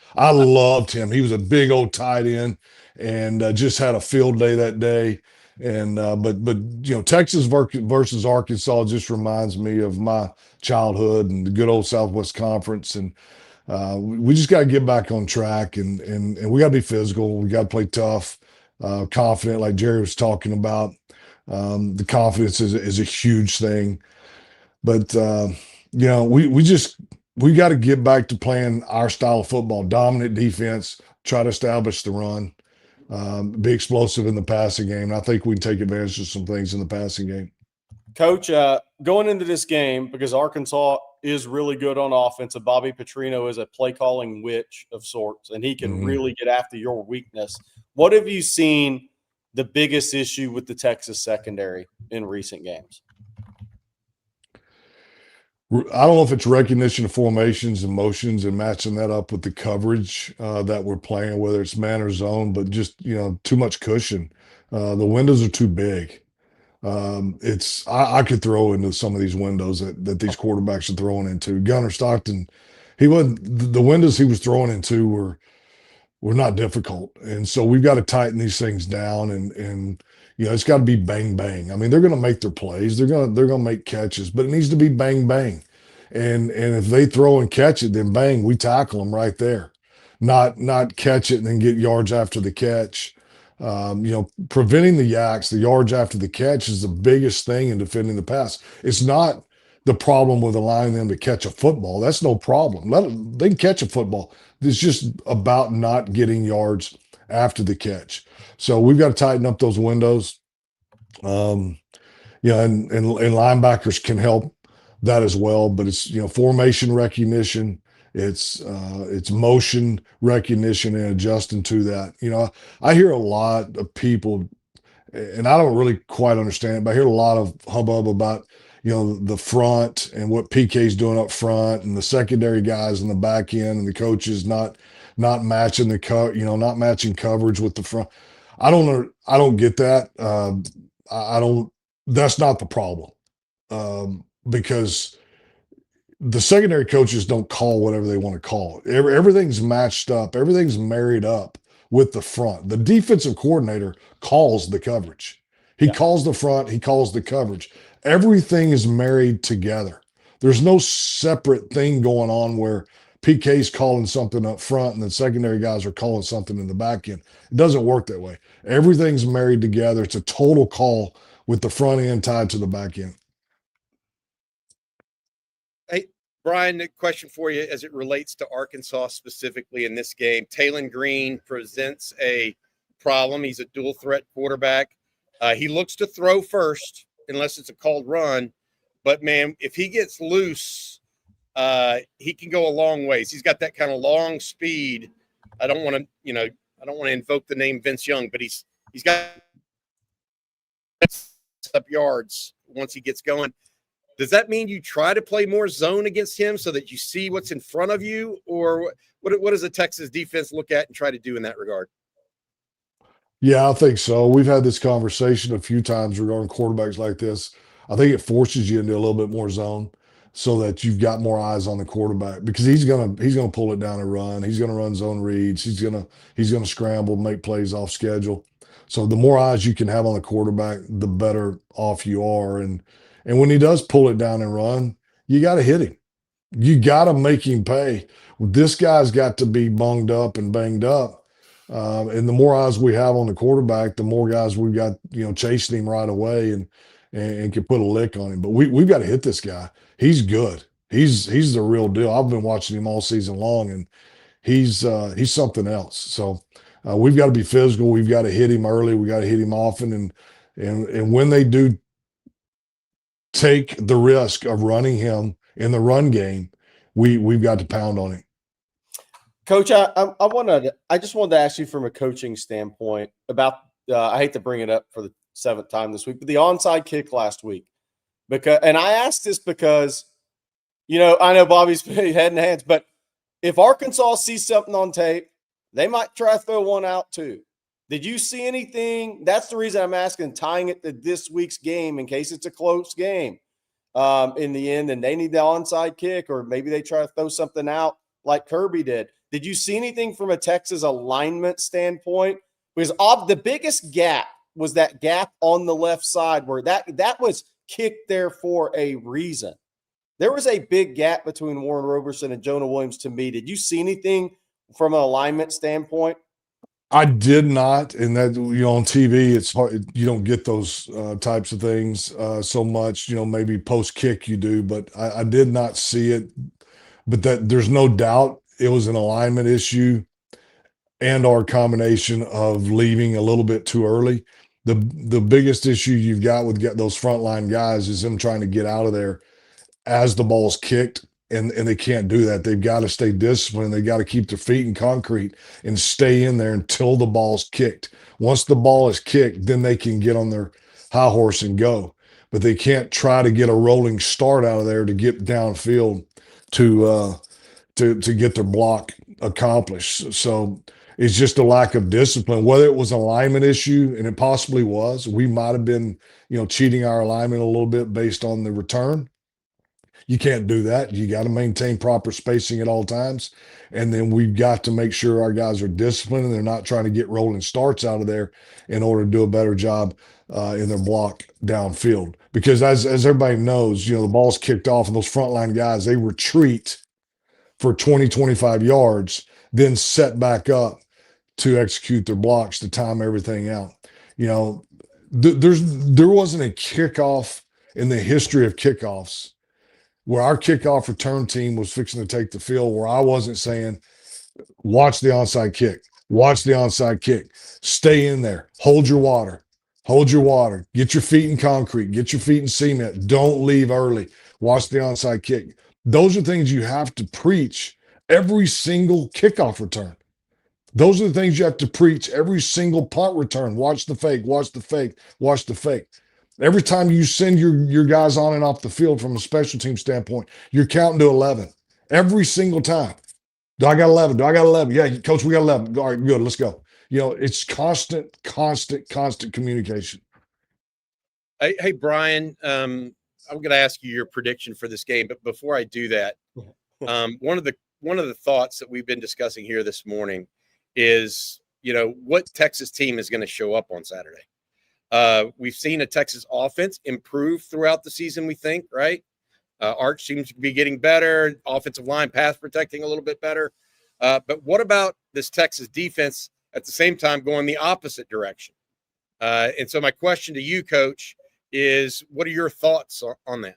He was a big old tight end and just had a field day that day. And but Texas versus Arkansas just reminds me of my childhood and the good old Southwest Conference. And we just got to get back on track and we got to be physical. We got to play tough, confident, like Jerry was talking about. The confidence is a huge thing. But we got to get back to playing our style of football, dominant defense, try to establish the run, be explosive in the passing game. And I think we can take advantage of some things in the passing game. Coach, going into this game, because Arkansas is really good on offense, and Bobby Petrino is a play-calling witch of sorts, and he can really get after your weakness. What have you seen the biggest issue with the Texas secondary in recent games? I don't know if it's recognition of formations and motions and matching that up with the coverage that we're playing, whether it's man or zone, but just, too much cushion. The windows are too big. I could throw into some of these windows that these quarterbacks are throwing into. Gunnar Stockton, the windows he was throwing into were not difficult. And so we've got to tighten these things down and it's got to be bang, bang. I mean, they're going to make their plays. They're going to make catches, but it needs to be bang, bang. And if they throw and catch it, then bang, we tackle them right there. Not catch it and then get yards after the catch. Preventing the yaks, the yards after the catch is the biggest thing in defending the pass. It's not the problem with allowing them to catch a football. That's no problem. They can catch a football. It's just about not getting yards after the catch. So we've got to tighten up those windows. And linebackers can help that as well. But it's formation recognition, it's motion recognition and adjusting to that. I hear a lot of people, and I don't really quite understand it, but I hear a lot of hubbub about the front and what PK's doing up front and the secondary guys in the back end and the coaches not matching not matching coverage with the front. I don't get that. That's not the problem. Because the secondary coaches don't call whatever they want to call it. Everything's matched up. Everything's married up with the front. The defensive coordinator calls the coverage. He calls the front. He calls the coverage. Everything is married together. There's no separate thing going on where PK's calling something up front and the secondary guys are calling something in the back end. It doesn't work that way. Everything's married together. It's a total call with the front end tied to the back end. Hey, Brian, a question for you as it relates to Arkansas specifically in this game. Taylon Green presents a problem. He's a dual threat quarterback. He looks to throw first unless it's a called run. But, man, if he gets loose, he can go a long ways. He's got that kind of long speed. I don't want to invoke the name Vince Young, but he's got up yards once he gets going. Does that mean you try to play more zone against him so that you see what's in front of you? Or what does the Texas defense look at and try to do in that regard? Yeah, I think so. We've had this conversation a few times regarding quarterbacks like this. I think it forces you into a little bit more zone so that you've got more eyes on the quarterback because he's gonna pull it down and run. He's gonna run zone reads. He's gonna scramble, make plays off schedule. So the more eyes you can have on the quarterback, the better off you are. And when he does pull it down and run, you got to hit him. You got to make him pay. This guy's got to be bunged up and banged up. And the more eyes we have on the quarterback, the more guys we've got, chasing him right away and can put a lick on him. But we've got to hit this guy. He's good. He's the real deal. I've been watching him all season long, and he's something else. So we've got to be physical. We've got to hit him early. We got to hit him often, and when they do take the risk of running him in the run game, we've got to pound on him. Coach, I just wanted to ask you from a coaching standpoint about I hate to bring it up for the seventh time this week, but the onside kick last week. And I asked this because, I know Bobby's head and hands, but if Arkansas sees something on tape, they might try to throw one out too. Did you see anything? That's the reason I'm asking, tying it to this week's game in case it's a close game in the end and they need the onside kick, or maybe they try to throw something out like Kirby did. Did you see anything from a Texas alignment standpoint? Because the biggest gap was that gap on the left side where that was kicked there for a reason. There was a big gap between Warren Roberson and Jonah Williams to me. Did you see anything from an alignment standpoint? I did not, and that on TV, it's hard. You don't get those types of things so much. Maybe post kick you do, but I did not see it. But that there's no doubt it was an alignment issue, and our combination of leaving a little bit too early. The biggest issue you've got with those frontline guys is them trying to get out of there as the ball's kicked. And they can't do that. They've got to stay disciplined. They've got to keep their feet in concrete and stay in there until the ball's kicked. Once the ball is kicked, then they can get on their high horse and go. But they can't try to get a rolling start out of there to get downfield to get their block accomplished. So it's just a lack of discipline. Whether it was an alignment issue, and it possibly was, we might have been, cheating our alignment a little bit based on the return. You can't do that. You got to maintain proper spacing at all times. And then we've got to make sure our guys are disciplined and they're not trying to get rolling starts out of there in order to do a better job in their block downfield. Because as everybody knows, the ball's kicked off and those frontline guys, they retreat for 20, 25 yards, then set back up to execute their blocks to time everything out. There wasn't a kickoff in the history of kickoffs where our kickoff return team was fixing to take the field where I wasn't saying, watch the onside kick, stay in there, hold your water, get your feet in concrete, get your feet in cement, don't leave early, watch the onside kick. Those are things you have to preach every single kickoff return. Those are the things you have to preach every single punt return. Watch the fake, watch the fake, watch the fake. Every time you send your guys on and off the field from a special team standpoint, you're counting to 11 every single time. Do I got 11? Yeah, coach, we got 11. All right, good. Let's go. It's constant communication. Hey, Brian, I'm going to ask you your prediction for this game, but before I do that, one of the thoughts that we've been discussing here this morning is, what Texas team is going to show up on Saturday. We've seen a Texas offense improve throughout the season, we think, right? Arch seems to be getting better. Offensive line pass protecting a little bit better. But what about this Texas defense at the same time going the opposite direction? And so my question to you, Coach, is what are your thoughts on that?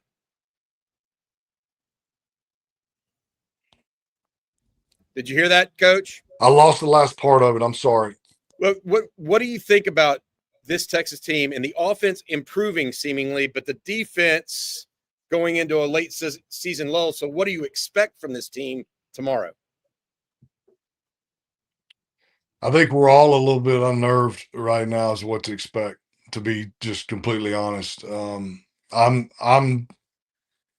Did you hear that, Coach? I lost the last part of it. I'm sorry. What do you think about this Texas team and the offense improving seemingly, but the defense going into a late season lull? So what do you expect from this team tomorrow? I think we're all a little bit unnerved right now as to what to expect, to be just completely honest. I'm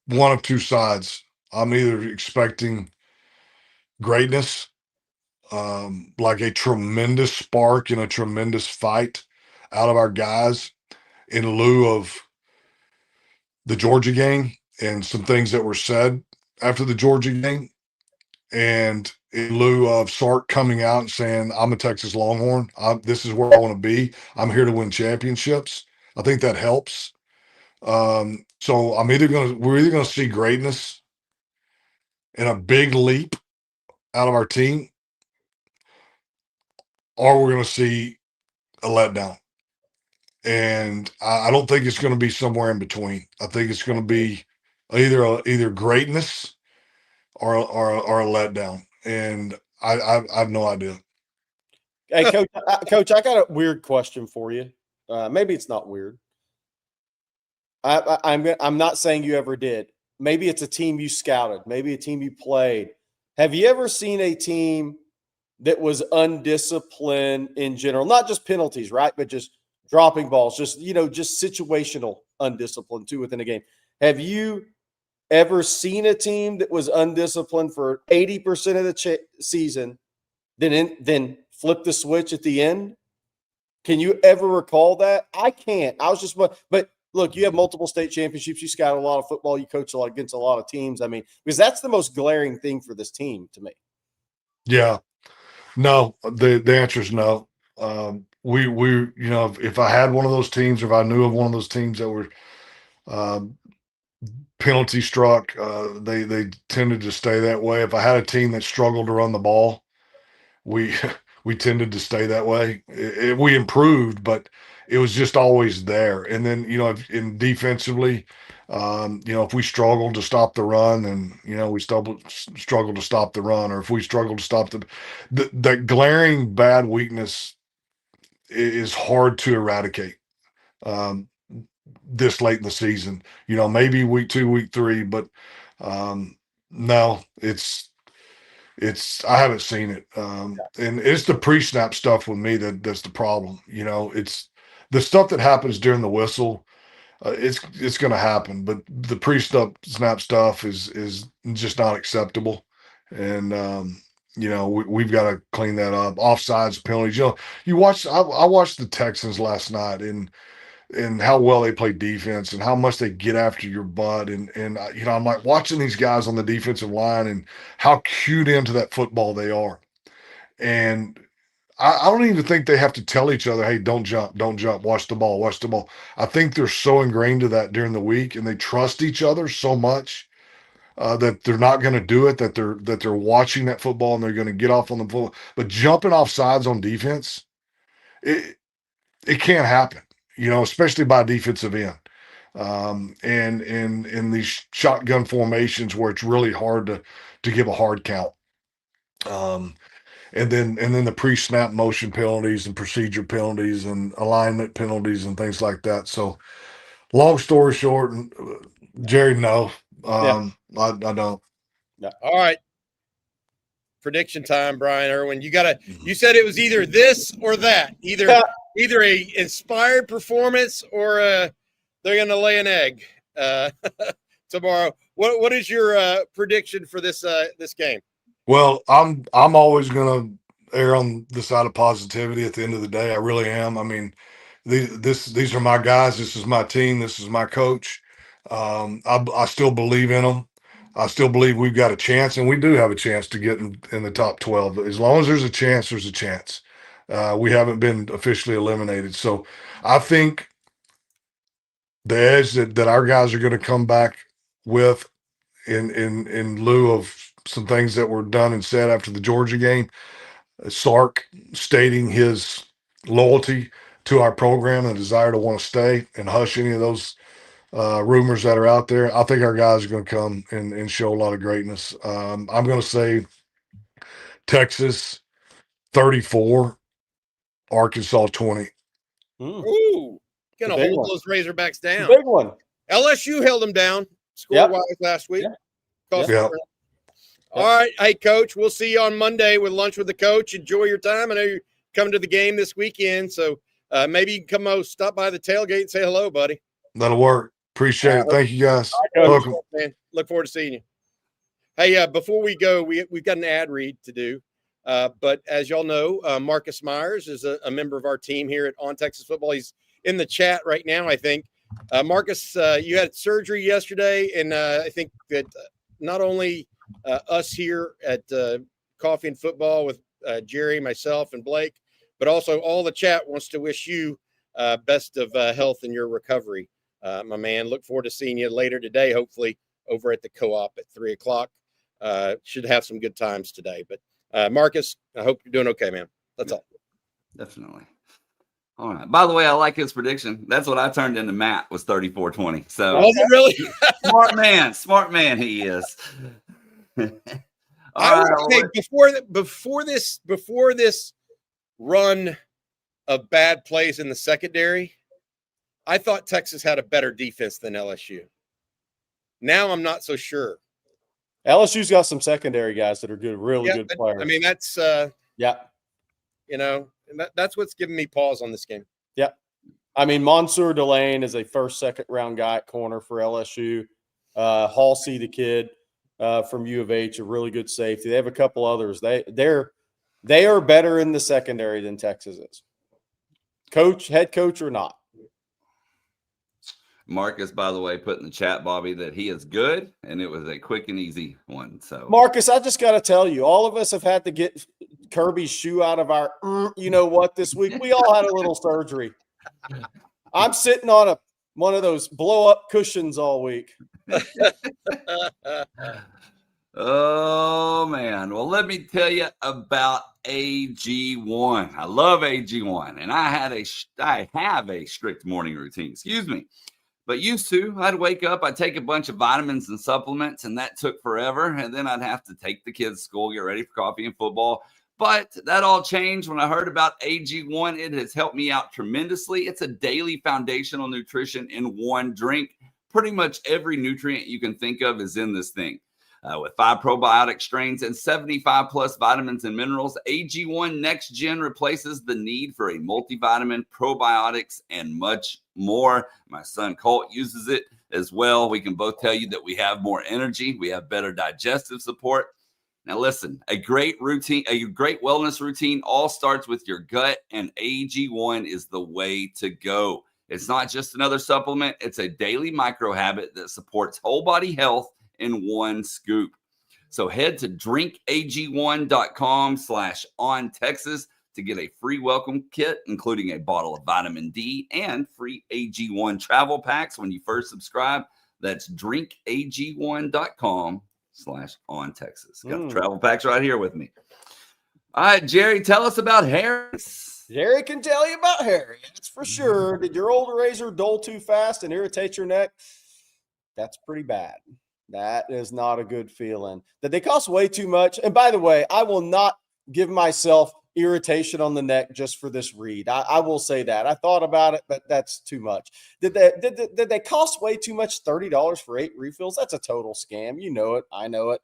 one of two sides. I'm either expecting greatness like a tremendous spark and a tremendous fight out of our guys in lieu of the Georgia game and some things that were said after the Georgia game. And in lieu of Sark coming out and saying, I'm a Texas Longhorn, this is where I want to be. I'm here to win championships. I think that helps. So we're either going to see greatness and a big leap out of our team, or we're going to see a letdown. And I don't think it's going to be somewhere in between. I think it's going to be either greatness or a letdown. And I have no idea. Hey, Coach, I got a weird question for you. Maybe it's not weird. I'm not saying you ever did. Maybe it's a team you scouted. Maybe a team you played. Have you ever seen a team that was undisciplined in general? Not just penalties, right? But just dropping balls, just situational undiscipline too within a game. Have you ever seen a team that was undisciplined for 80% of the season, then flip the switch at the end? Can you ever recall that? I can't. I was just, but look, you have multiple state championships. You scout a lot of football. You coach against a lot of teams. I mean, because that's the most glaring thing for this team to me. Yeah. No, the answer is no. We if I had one of those teams, or if I knew of one of those teams that were penalty struck, they tended to stay that way. If I had a team that struggled to run the ball, we we tended to stay that way. We improved, but it was just always there. And then in defensively, if we struggled to stop the run, then we struggle to stop the run, or if we struggle to stop the glaring bad weakness is hard to eradicate this late in the season. Maybe week 2, week 3, but no, it's I haven't seen it. And it's the pre-snap stuff with me that's the problem. It's the stuff that happens during the whistle. It's going to happen, but the pre-snap stuff is just not acceptable. And we've got to clean that up. Offsides, penalties. I watched the Texans last night, and how well they play defense and how much they get after your butt. And I'm like watching these guys on the defensive line and how cued into that football they are. And I don't even think they have to tell each other, hey, don't jump, watch the ball, watch the ball. I think they're so ingrained to that during the week, and they trust each other so much that they're not going to do it, that they're watching that football and they're going to get off on the football. But jumping off sides on defense, it can't happen, especially by defensive end. And in these shotgun formations where it's really hard to give a hard count. And then the pre-snap motion penalties and procedure penalties and alignment penalties and things like that. So long story short, Jerry, no, I don't. Yeah. All right. Prediction time, Brian Irwin. You said it was either this or that, either a inspired performance or they're going to lay an egg tomorrow. What is your prediction for this game? Well, I'm always going to err on the side of positivity at the end of the day. I really am. I mean, these are my guys. This is my team. This is my coach. I still believe in them. I still believe we've got a chance, and we do have a chance to get in the top 12. As long as there's a chance, there's a chance. We haven't been officially eliminated. So I think the edge that our guys are going to come back with in lieu of some things that were done and said after the Georgia game, Sark stating his loyalty to our program and desire to want to stay and hush any of those rumors that are out there. I think our guys are going to come and show a lot of greatness. I'm going to say Texas 34, Arkansas 20. Ooh, going to hold those Razorbacks down. Big one. LSU held them down score-wise last week. Yep. All right. Hey, Coach, we'll see you on Monday with Lunch with the Coach. Enjoy your time. I know you're coming to the game this weekend, so maybe you can come stop by the tailgate and say hello, buddy. That'll work. Appreciate it. Thank you, guys. Welcome. Man. Look forward to seeing you. Hey, before we go, we've got an ad read to do. But as y'all know, Marcus Myers is a member of our team here at On Texas Football. He's in the chat right now, I think. Marcus, you had surgery yesterday, and I think that not only us here at Coffee and Football with Jerry, myself, and Blake, but also all the chat wants to wish you best of health in your recovery, my man. Look forward to seeing you later today, hopefully over at the Co-op at 3:00. Should have some good times today. But Marcus, I hope you're doing okay, man. That's all. Definitely. All right. By the way, I like his prediction. That's what I turned into Matt was 34-20. So Was it really? smart man he is. I would say before this run of bad plays in the secondary, I thought Texas had a better defense than LSU. Now I'm not so sure. LSU's got some secondary guys that are good, really good players. I mean, that's that's what's giving me pause on this game. Yeah. I mean, Mansour Delane is a first, second round guy at corner for LSU. Halsey, the kid from U of H, a really good safety. They have a couple others. They are better in the secondary than Texas is. Head coach or not. Marcus, by the way, put in the chat, Bobby, that he is good, and it was a quick and easy one. So, Marcus, I just got to tell you, all of us have had to get Kirby's shoe out of our, this week. We all had a little surgery. I'm sitting on one of those blow-up cushions all week. Oh, man. Well, let me tell you about AG1. I love AG1, and I have a strict morning routine. Excuse me. But used to, I'd wake up, I'd take a bunch of vitamins and supplements, and that took forever. And then I'd have to take the kids to school, get ready for coffee and football. But that all changed when I heard about AG1. It has helped me out tremendously. It's a daily foundational nutrition in one drink. Pretty much every nutrient you can think of is in this thing. With 5 probiotic strains and 75 plus vitamins and minerals, AG1 Next Gen replaces the need for a multivitamin, probiotics, and much more. My son Colt uses it as well. We can both tell you that we have more energy. We have better digestive support. Now listen, a great wellness routine all starts with your gut, and AG1 is the way to go. It's not just another supplement. It's a daily micro habit that supports whole body health in one scoop. So head to drinkag1.com/ontexas to get a free welcome kit, including a bottle of vitamin D and free AG1 travel packs when you first subscribe. That's drinkag1.com/ontexas. Got the travel packs right here with me. All right, Jerry, tell us about Harry's. Jerry can tell you about Harry. That's for sure. Did your old razor dull too fast and irritate your neck? That's pretty bad. That is not a good feeling. That they cost way too much. And by the way, I will not give myself irritation on the neck just for this read. I will say that. I thought about it, but that's too much. Did they cost way too much? $30 for 8 refills? That's a total scam. You know it. I know it.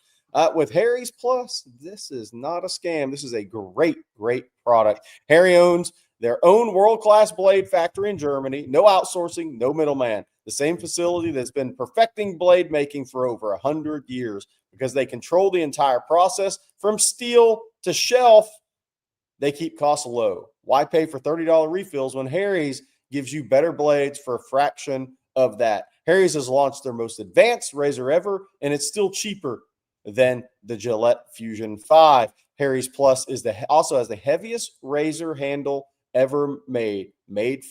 With Harry's Plus, this is not a scam. This is a great, great product. Harry owns their own world-class blade factory in Germany. No outsourcing, no middleman. The same facility that's been perfecting blade making for over 100 years because they control the entire process from steel to shelf. They keep costs low. Why pay for $30 refills when Harry's gives you better blades for a fraction of that? Harry's has launched their most advanced razor ever, and it's still cheaper than the Gillette Fusion 5. Harry's Plus also has the heaviest razor handle ever made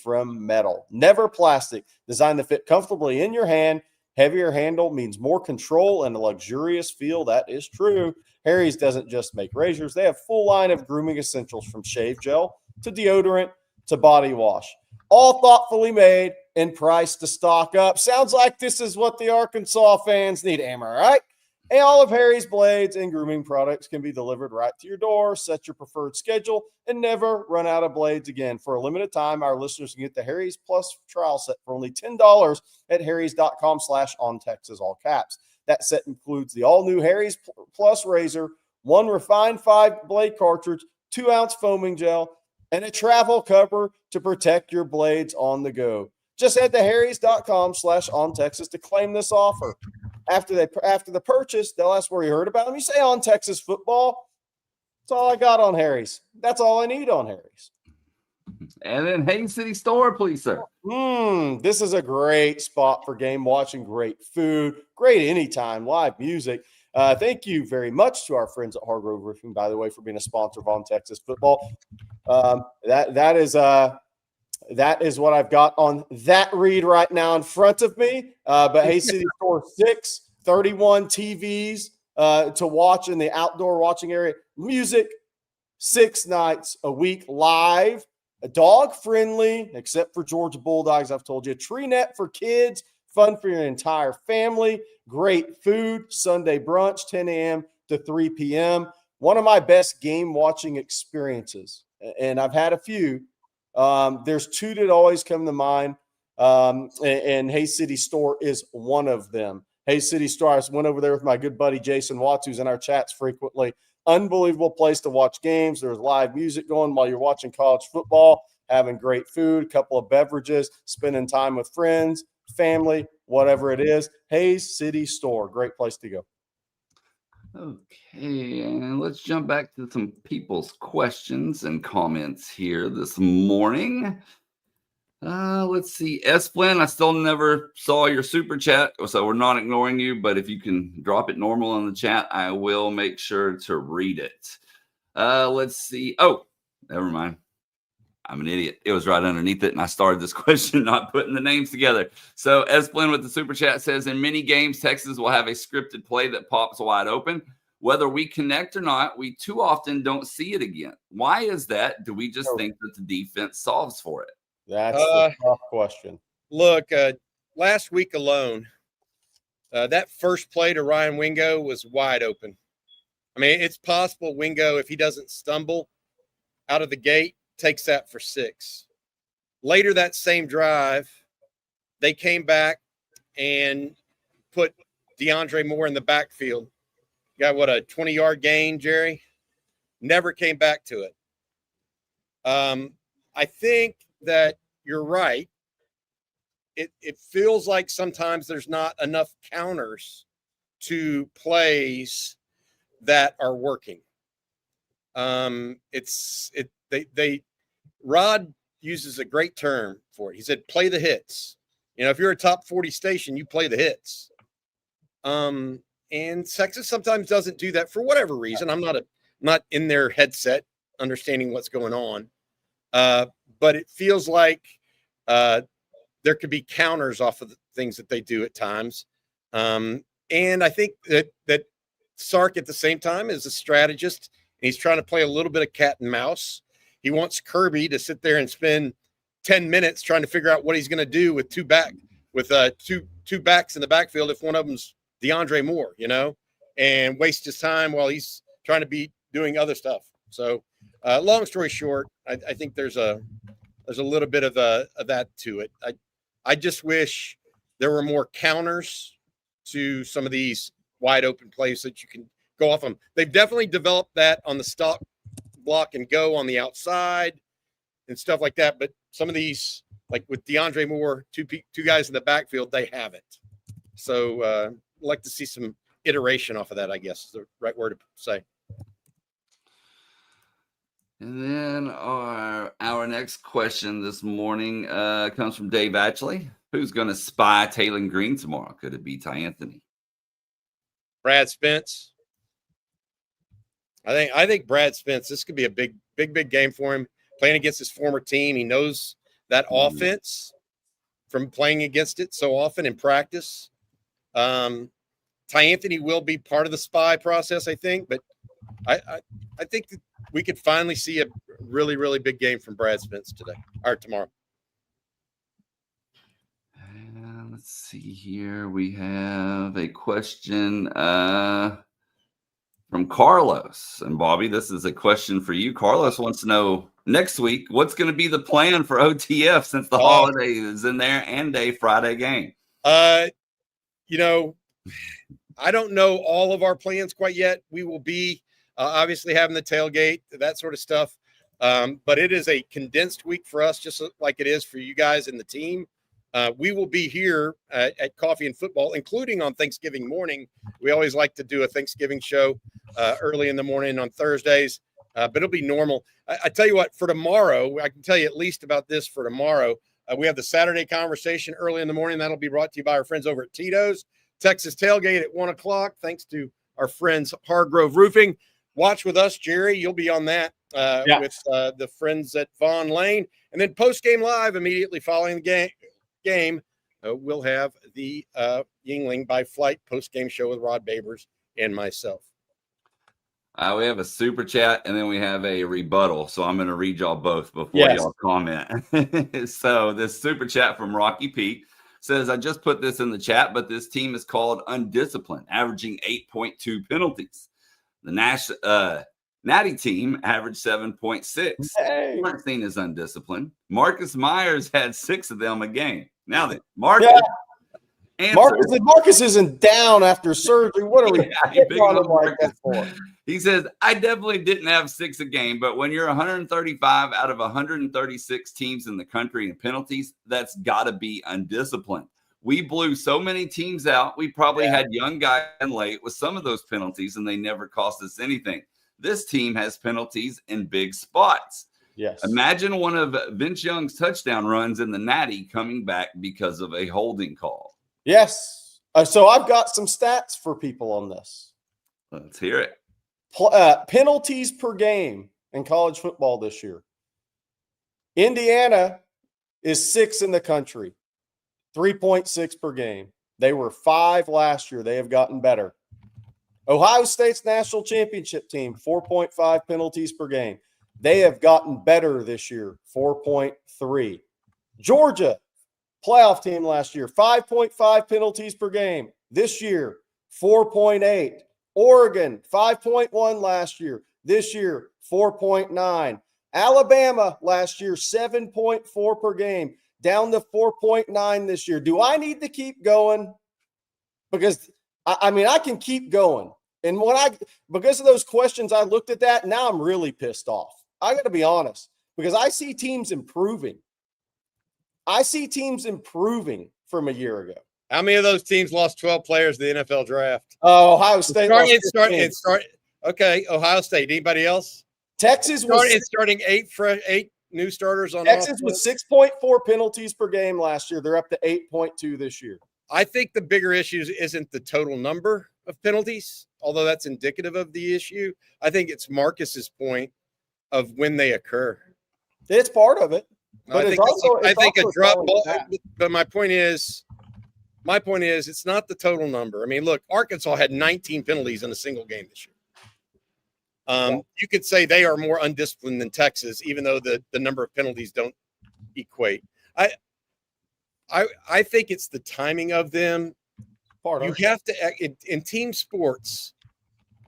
from metal, never plastic, designed to fit comfortably in your hand. Heavier handle means more control and a luxurious feel. That is true. Harry's doesn't just make razors. They have full line of grooming essentials from shave gel to deodorant to body wash, all thoughtfully made and priced to stock up. Sounds like this is what the Arkansas fans need. Am I right? And all of Harry's blades and grooming products can be delivered right to your door. Set your preferred schedule and never run out of blades again. For a limited time, our listeners can get the Harry's Plus trial set for only $10 at harrys.com/ontexas, all caps. That set includes the all-new Harry's Plus razor, 1 refined 5-blade cartridge, 2-ounce foaming gel, and a travel cover to protect your blades on the go. Just head to harrys.com/ontexas to claim this offer. After the purchase, they'll ask where you heard about them. You say On Texas Football. That's all I got on Harry's. That's all I need on Harry's. And then Hayes City Store, please, sir. This is a great spot for game watching, great food, great anytime, live music. Thank you very much to our friends at Hargrove Roofing, by the way, for being a sponsor of On Texas Football. That is what I've got on that read right now in front of me. But Hayes City Store 31 TVs to watch in the outdoor watching area. Music, 6 nights a week live. Dog friendly, except for Georgia Bulldogs, I've told you. Tree net for kids, fun for your entire family. Great food, Sunday brunch, 10 a.m. to 3 p.m. One of my best game watching experiences, and I've had a few. There's 2 that always come to mind, and Hayes City Store is one of them. Hayes City Store, I went over there with my good buddy Jason Watts, who's in our chats frequently. Unbelievable place to watch games. There's live music going while you're watching college football, having great food, a couple of beverages, spending time with friends, family, whatever it is. Hayes City Store, great place to go. Okay, and let's jump back to some people's questions and comments here this morning. Let's see. Esplin, I still never saw your super chat, so we're not ignoring you, but if you can drop it normal in the chat, I will make sure to read it. Let's see. Oh, never mind. I'm an idiot. It was right underneath it, and I started this question not putting the names together. So Esplin with the super chat says, in many games, Texas will have a scripted play that pops wide open. Whether we connect or not, we too often don't see it again. Why is that? Do we just think that the defense solves for it? That's a tough question. Look, last week alone, that first play to Ryan Wingo was wide open. I mean, it's possible Wingo, if he doesn't stumble out of the gate, takes that for 6. Later that same drive, they came back and put DeAndre Moore in the backfield. Got what, a 20-yard gain, Jerry? Never came back to it. I think that you're right. It feels like sometimes there's not enough counters to plays that are working. Rod uses a great term for it. He said, play the hits. You know, if you're a top 40 station, you play the hits. And Texas sometimes doesn't do that for whatever reason. I'm not in their headset understanding what's going on. But it feels like there could be counters off of the things that they do at times. And I think that Sark at the same time is a strategist, and he's trying to play a little bit of cat and mouse. He wants Kirby to sit there and spend 10 minutes trying to figure out what he's going to do with two backs in the backfield if one of them's DeAndre Moore, you know, and waste his time while he's trying to be doing other stuff. So long story short, I think there's a little bit of that to it. I just wish there were more counters to some of these wide open plays that you can go off them. They've definitely developed that on the stop, block, and go on the outside and stuff like that. But some of these, like with DeAndre Moore, two guys in the backfield, they haven't. So I'd like to see some iteration off of that, I guess is the right word to say. And then our next question this morning comes from Dave Atchley. Who's going to spy Taylon Green tomorrow? Could it be Ty Anthony? Brad Spence. I think Brad Spence, this could be a big game for him. Playing against his former team. He knows that offense from playing against it so often in practice. Ty Anthony will be part of the spy process, I think, but I think that we could finally see a really, really big game from Brad Spence today or tomorrow. Let's see here. We have a question from Carlos. And Bobby, this is a question for you. Carlos wants to know next week, what's going to be the plan for OTF since the holiday is in there and a Friday game? You know, I don't know all of our plans quite yet. We will be obviously having the tailgate, that sort of stuff. But it is a condensed week for us, just like it is for you guys and the team. We will be here at Coffee and Football, including on Thanksgiving morning. We always like to do a Thanksgiving show early in the morning on Thursdays. but it'll be normal. I tell you what, for tomorrow, I can tell you at least about this for tomorrow. We have the Saturday conversation early in the morning. That'll be brought to you by our friends over at Tito's. Texas Tailgate at 1 o'clock, thanks to our friends Hargrove Roofing. Watch with us, Jerry. You'll be on that with the friends at Vaughn Lane. And then post-game live immediately following the game, we'll have the Yingling by Flight post-game show with Rod Babers and myself. We have a super chat, and then we have a rebuttal. So I'm going to read y'all both before y'all comment. So this super chat from Rocky P says, I just put this in the chat, but this team is called undisciplined, averaging 8.2 penalties. The Natty team averaged 7.6. Hey. Aren't seen as undisciplined. Marcus Myers had 6 of them a game. Now then, Marcus. Marcus isn't down after surgery. What are we on him like that for? He says, I definitely didn't have 6 a game, but when you're 135 out of 136 teams in the country in penalties, that's got to be undisciplined. We blew so many teams out. We probably had young guys in late with some of those penalties, and they never cost us anything. This team has penalties in big spots. Yes. Imagine one of Vince Young's touchdown runs in the Natty coming back because of a holding call. Yes. So I've got some stats for people on this. Let's hear it. Penalties per game in college football this year. Indiana is 6th in the country, 3.6 per game. They were 5 last year. They have gotten better. Ohio State's national championship team, 4.5 penalties per game. They have gotten better this year, 4.3. Georgia, playoff team last year, 5.5 penalties per game. This year, 4.8. Oregon, 5.1 last year. This year, 4.9. Alabama last year, 7.4 per game, down to 4.9 this year. Do I need to keep going? Because, I can keep going. And because of those questions, I looked at that. Now I'm really pissed off. I got to be honest, because I see teams improving. I see teams improving from a year ago. How many of those teams lost 12 players in the NFL draft? Ohio State. Okay, Ohio State. Anybody else? Texas was starting 8 new starters on Texas with 6.4 penalties per game last year. They're up to 8.2 this year. I think the bigger issue isn't the total number of penalties, although that's indicative of the issue. I think it's Marcus's point of when they occur. It's part of it. But I think a drop ball. But my point is, it's not the total number. I mean, look, Arkansas had 19 penalties in a single game this year. You could say they are more undisciplined than Texas, even though the number of penalties don't equate. I think it's the timing of them. You have to in team sports.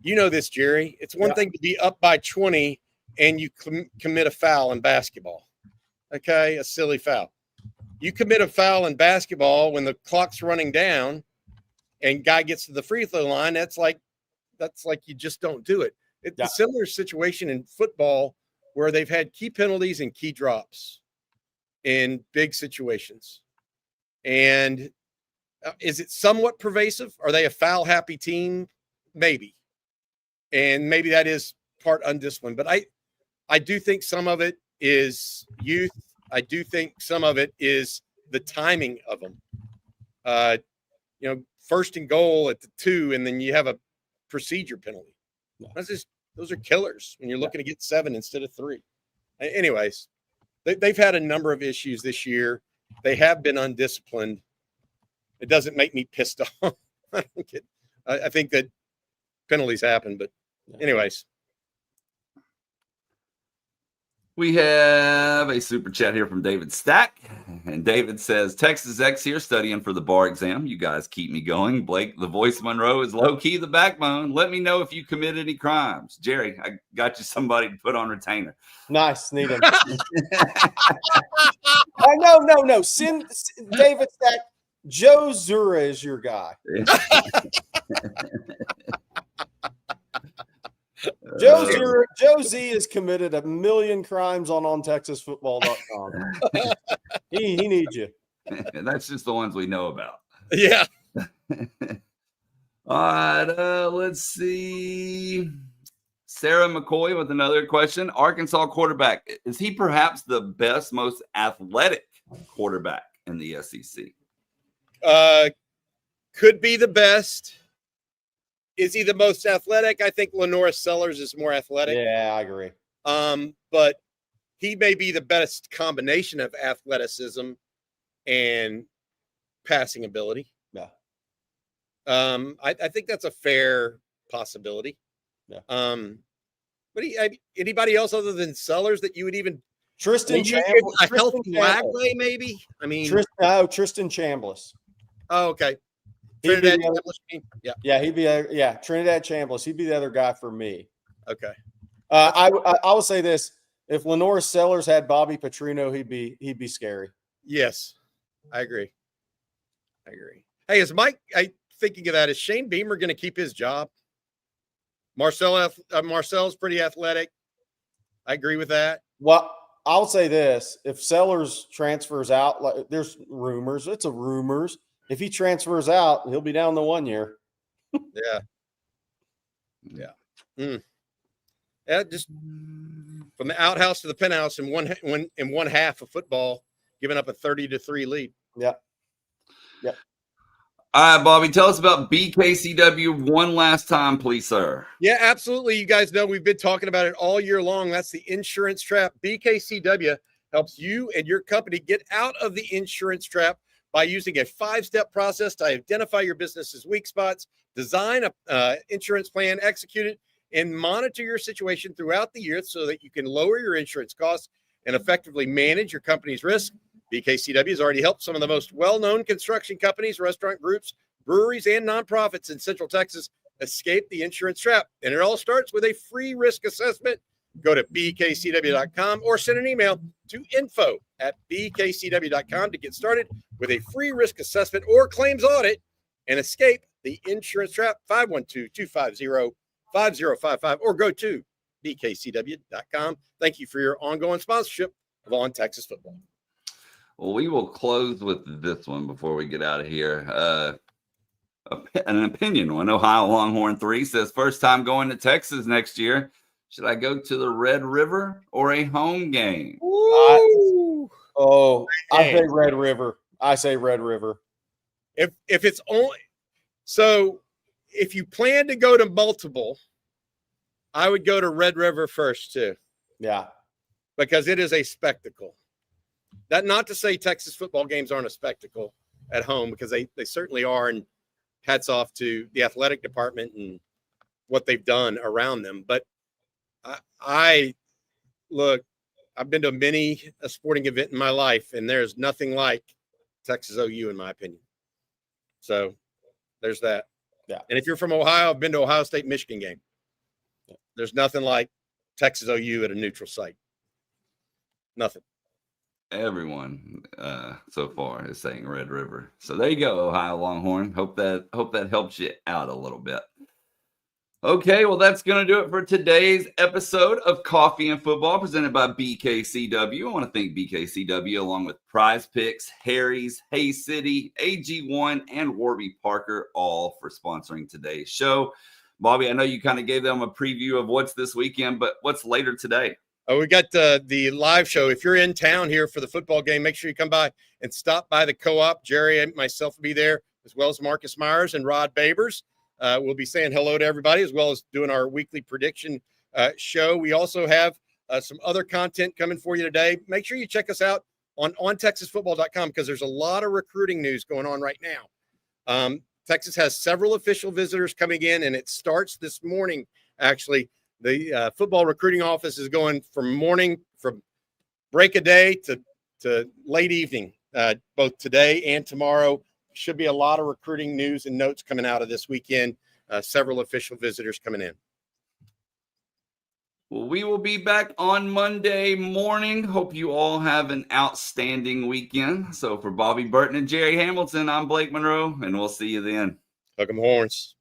You know this, Jerry. It's one thing to be up by 20 and you commit a foul in basketball. Okay, a silly foul. You commit a foul in basketball when the clock's running down and guy gets to the free throw line. That's like you just don't do it. It's a similar situation in football where they've had key penalties and key drops in big situations. And is it somewhat pervasive? Are they a foul happy team? Maybe. And maybe that is part undisciplined. But I do think some of it is youth. I do think some of it is the timing of them. First and goal at the 2, and then you have a procedure penalty. Those are killers when you're looking to get 7 instead of 3. Anyways, they've had a number of issues this year. They have been undisciplined. It doesn't make me pissed off. I think that penalties happen, but anyways. We have a super chat here from David Stack. And David says, Texas X here studying for the bar exam. You guys keep me going. Blake, the voice Monroe is low-key the backbone. Let me know if you commit any crimes. Jerry, I got you somebody to put on retainer. Nice. Need him. No. Send David Stack. Joe Zura is your guy. Joe Z has committed 1 million crimes on TexasFootball.com. he needs you. And that's just the ones we know about. Yeah. All right. Let's see. Sarah McCoy with another question. Arkansas quarterback. Is he perhaps the best, most athletic quarterback in the SEC? Could be the best. Is he the most athletic? I think Lenora Sellers is more athletic. Yeah, I agree. But he may be the best combination of athleticism and passing ability. Yeah. I think that's a fair possibility. Yeah. But anybody else other than Sellers that you would even Tristan Chambliss, a Tristan healthy Chambliss. Wagley, maybe? I mean, Tristan Chambliss. oh, okay. He'd be Trinidad the other- Chambliss? Yeah. Yeah, Trinidad Chambliss. He'd be the other guy for me. Okay. I will say this: if Lenora Sellers had Bobby Petrino, he'd be scary. Yes, I agree. Hey, is Mike? Thinking of that, is Shane Beamer going to keep his job? Marcel's pretty athletic. I agree with that. Well, I'll say this: if Sellers transfers out, like there's rumors, it's a rumors. If he transfers out, he'll be down the 1 year. Yeah. Yeah, just from the outhouse to the penthouse in one half of football, giving up a 30-3 lead. Yeah. All right, Bobby, tell us about BKCW one last time, please, sir. Yeah, absolutely. You guys know we've been talking about it all year long. That's the insurance trap. BKCW helps you and your company get out of the insurance trap by using a 5-step process to identify your business's weak spots, design a insurance plan, execute it, and monitor your situation throughout the year so that you can lower your insurance costs and effectively manage your company's risk. BKCW has already helped some of the most well-known construction companies, restaurant groups, breweries, and nonprofits in Central Texas escape the insurance trap. And it all starts with a free risk assessment. Go to bkcw.com or send an email to info@bkcw.com to get started with a free risk assessment or claims audit and escape the insurance trap. 512-250-5055 or go to bkcw.com. Thank you for your ongoing sponsorship of On Texas Football. Well, we will close with this one before we get out of here. An opinion one. Ohio Longhorn 3 says, first time going to Texas next year. Should I go to the Red River or a home game? I say Red River. I say Red River. If it's only so, if you plan to go to multiple, I would go to Red River first too. Yeah, because it is a spectacle. That not to say Texas football games aren't a spectacle at home, because they certainly are. And hats off to the athletic department and what they've done around them. But I've been to many a sporting event in my life, and there's nothing like Texas OU in my opinion. So there's that. Yeah. And if you're from Ohio, I've been to Ohio State, Michigan game. There's nothing like Texas OU at a neutral site. Nothing. Everyone so far is saying Red River. So there you go, Ohio Longhorn. Hope that helps you out a little bit. Okay, well, that's going to do it for today's episode of Coffee and Football presented by BKCW. I want to thank BKCW along with Prize Picks, Harry's, Hay City, AG1, and Warby Parker, all for sponsoring today's show. Bobby, I know you kind of gave them a preview of what's this weekend, but what's later today? We got the live show. If you're in town here for the football game, make sure you come by and stop by the co-op. Jerry and myself will be there, as well as Marcus Myers and Rod Babers. We'll be saying hello to everybody, as well as doing our weekly prediction show. We also have some other content coming for you today. Make sure you check us out on TexasFootball.com, because there's a lot of recruiting news going on right now. Texas has several official visitors coming in, and it starts this morning, actually. The football recruiting office is going from break of day to late evening, both today and tomorrow. Should be a lot of recruiting news and notes coming out of this weekend. Several official visitors coming in. Well, we will be back on Monday morning. Hope you all have an outstanding weekend. So for Bobby Burton and Jerry Hamilton, I'm Blake Monroe, and we'll see you then. Hook 'em horns.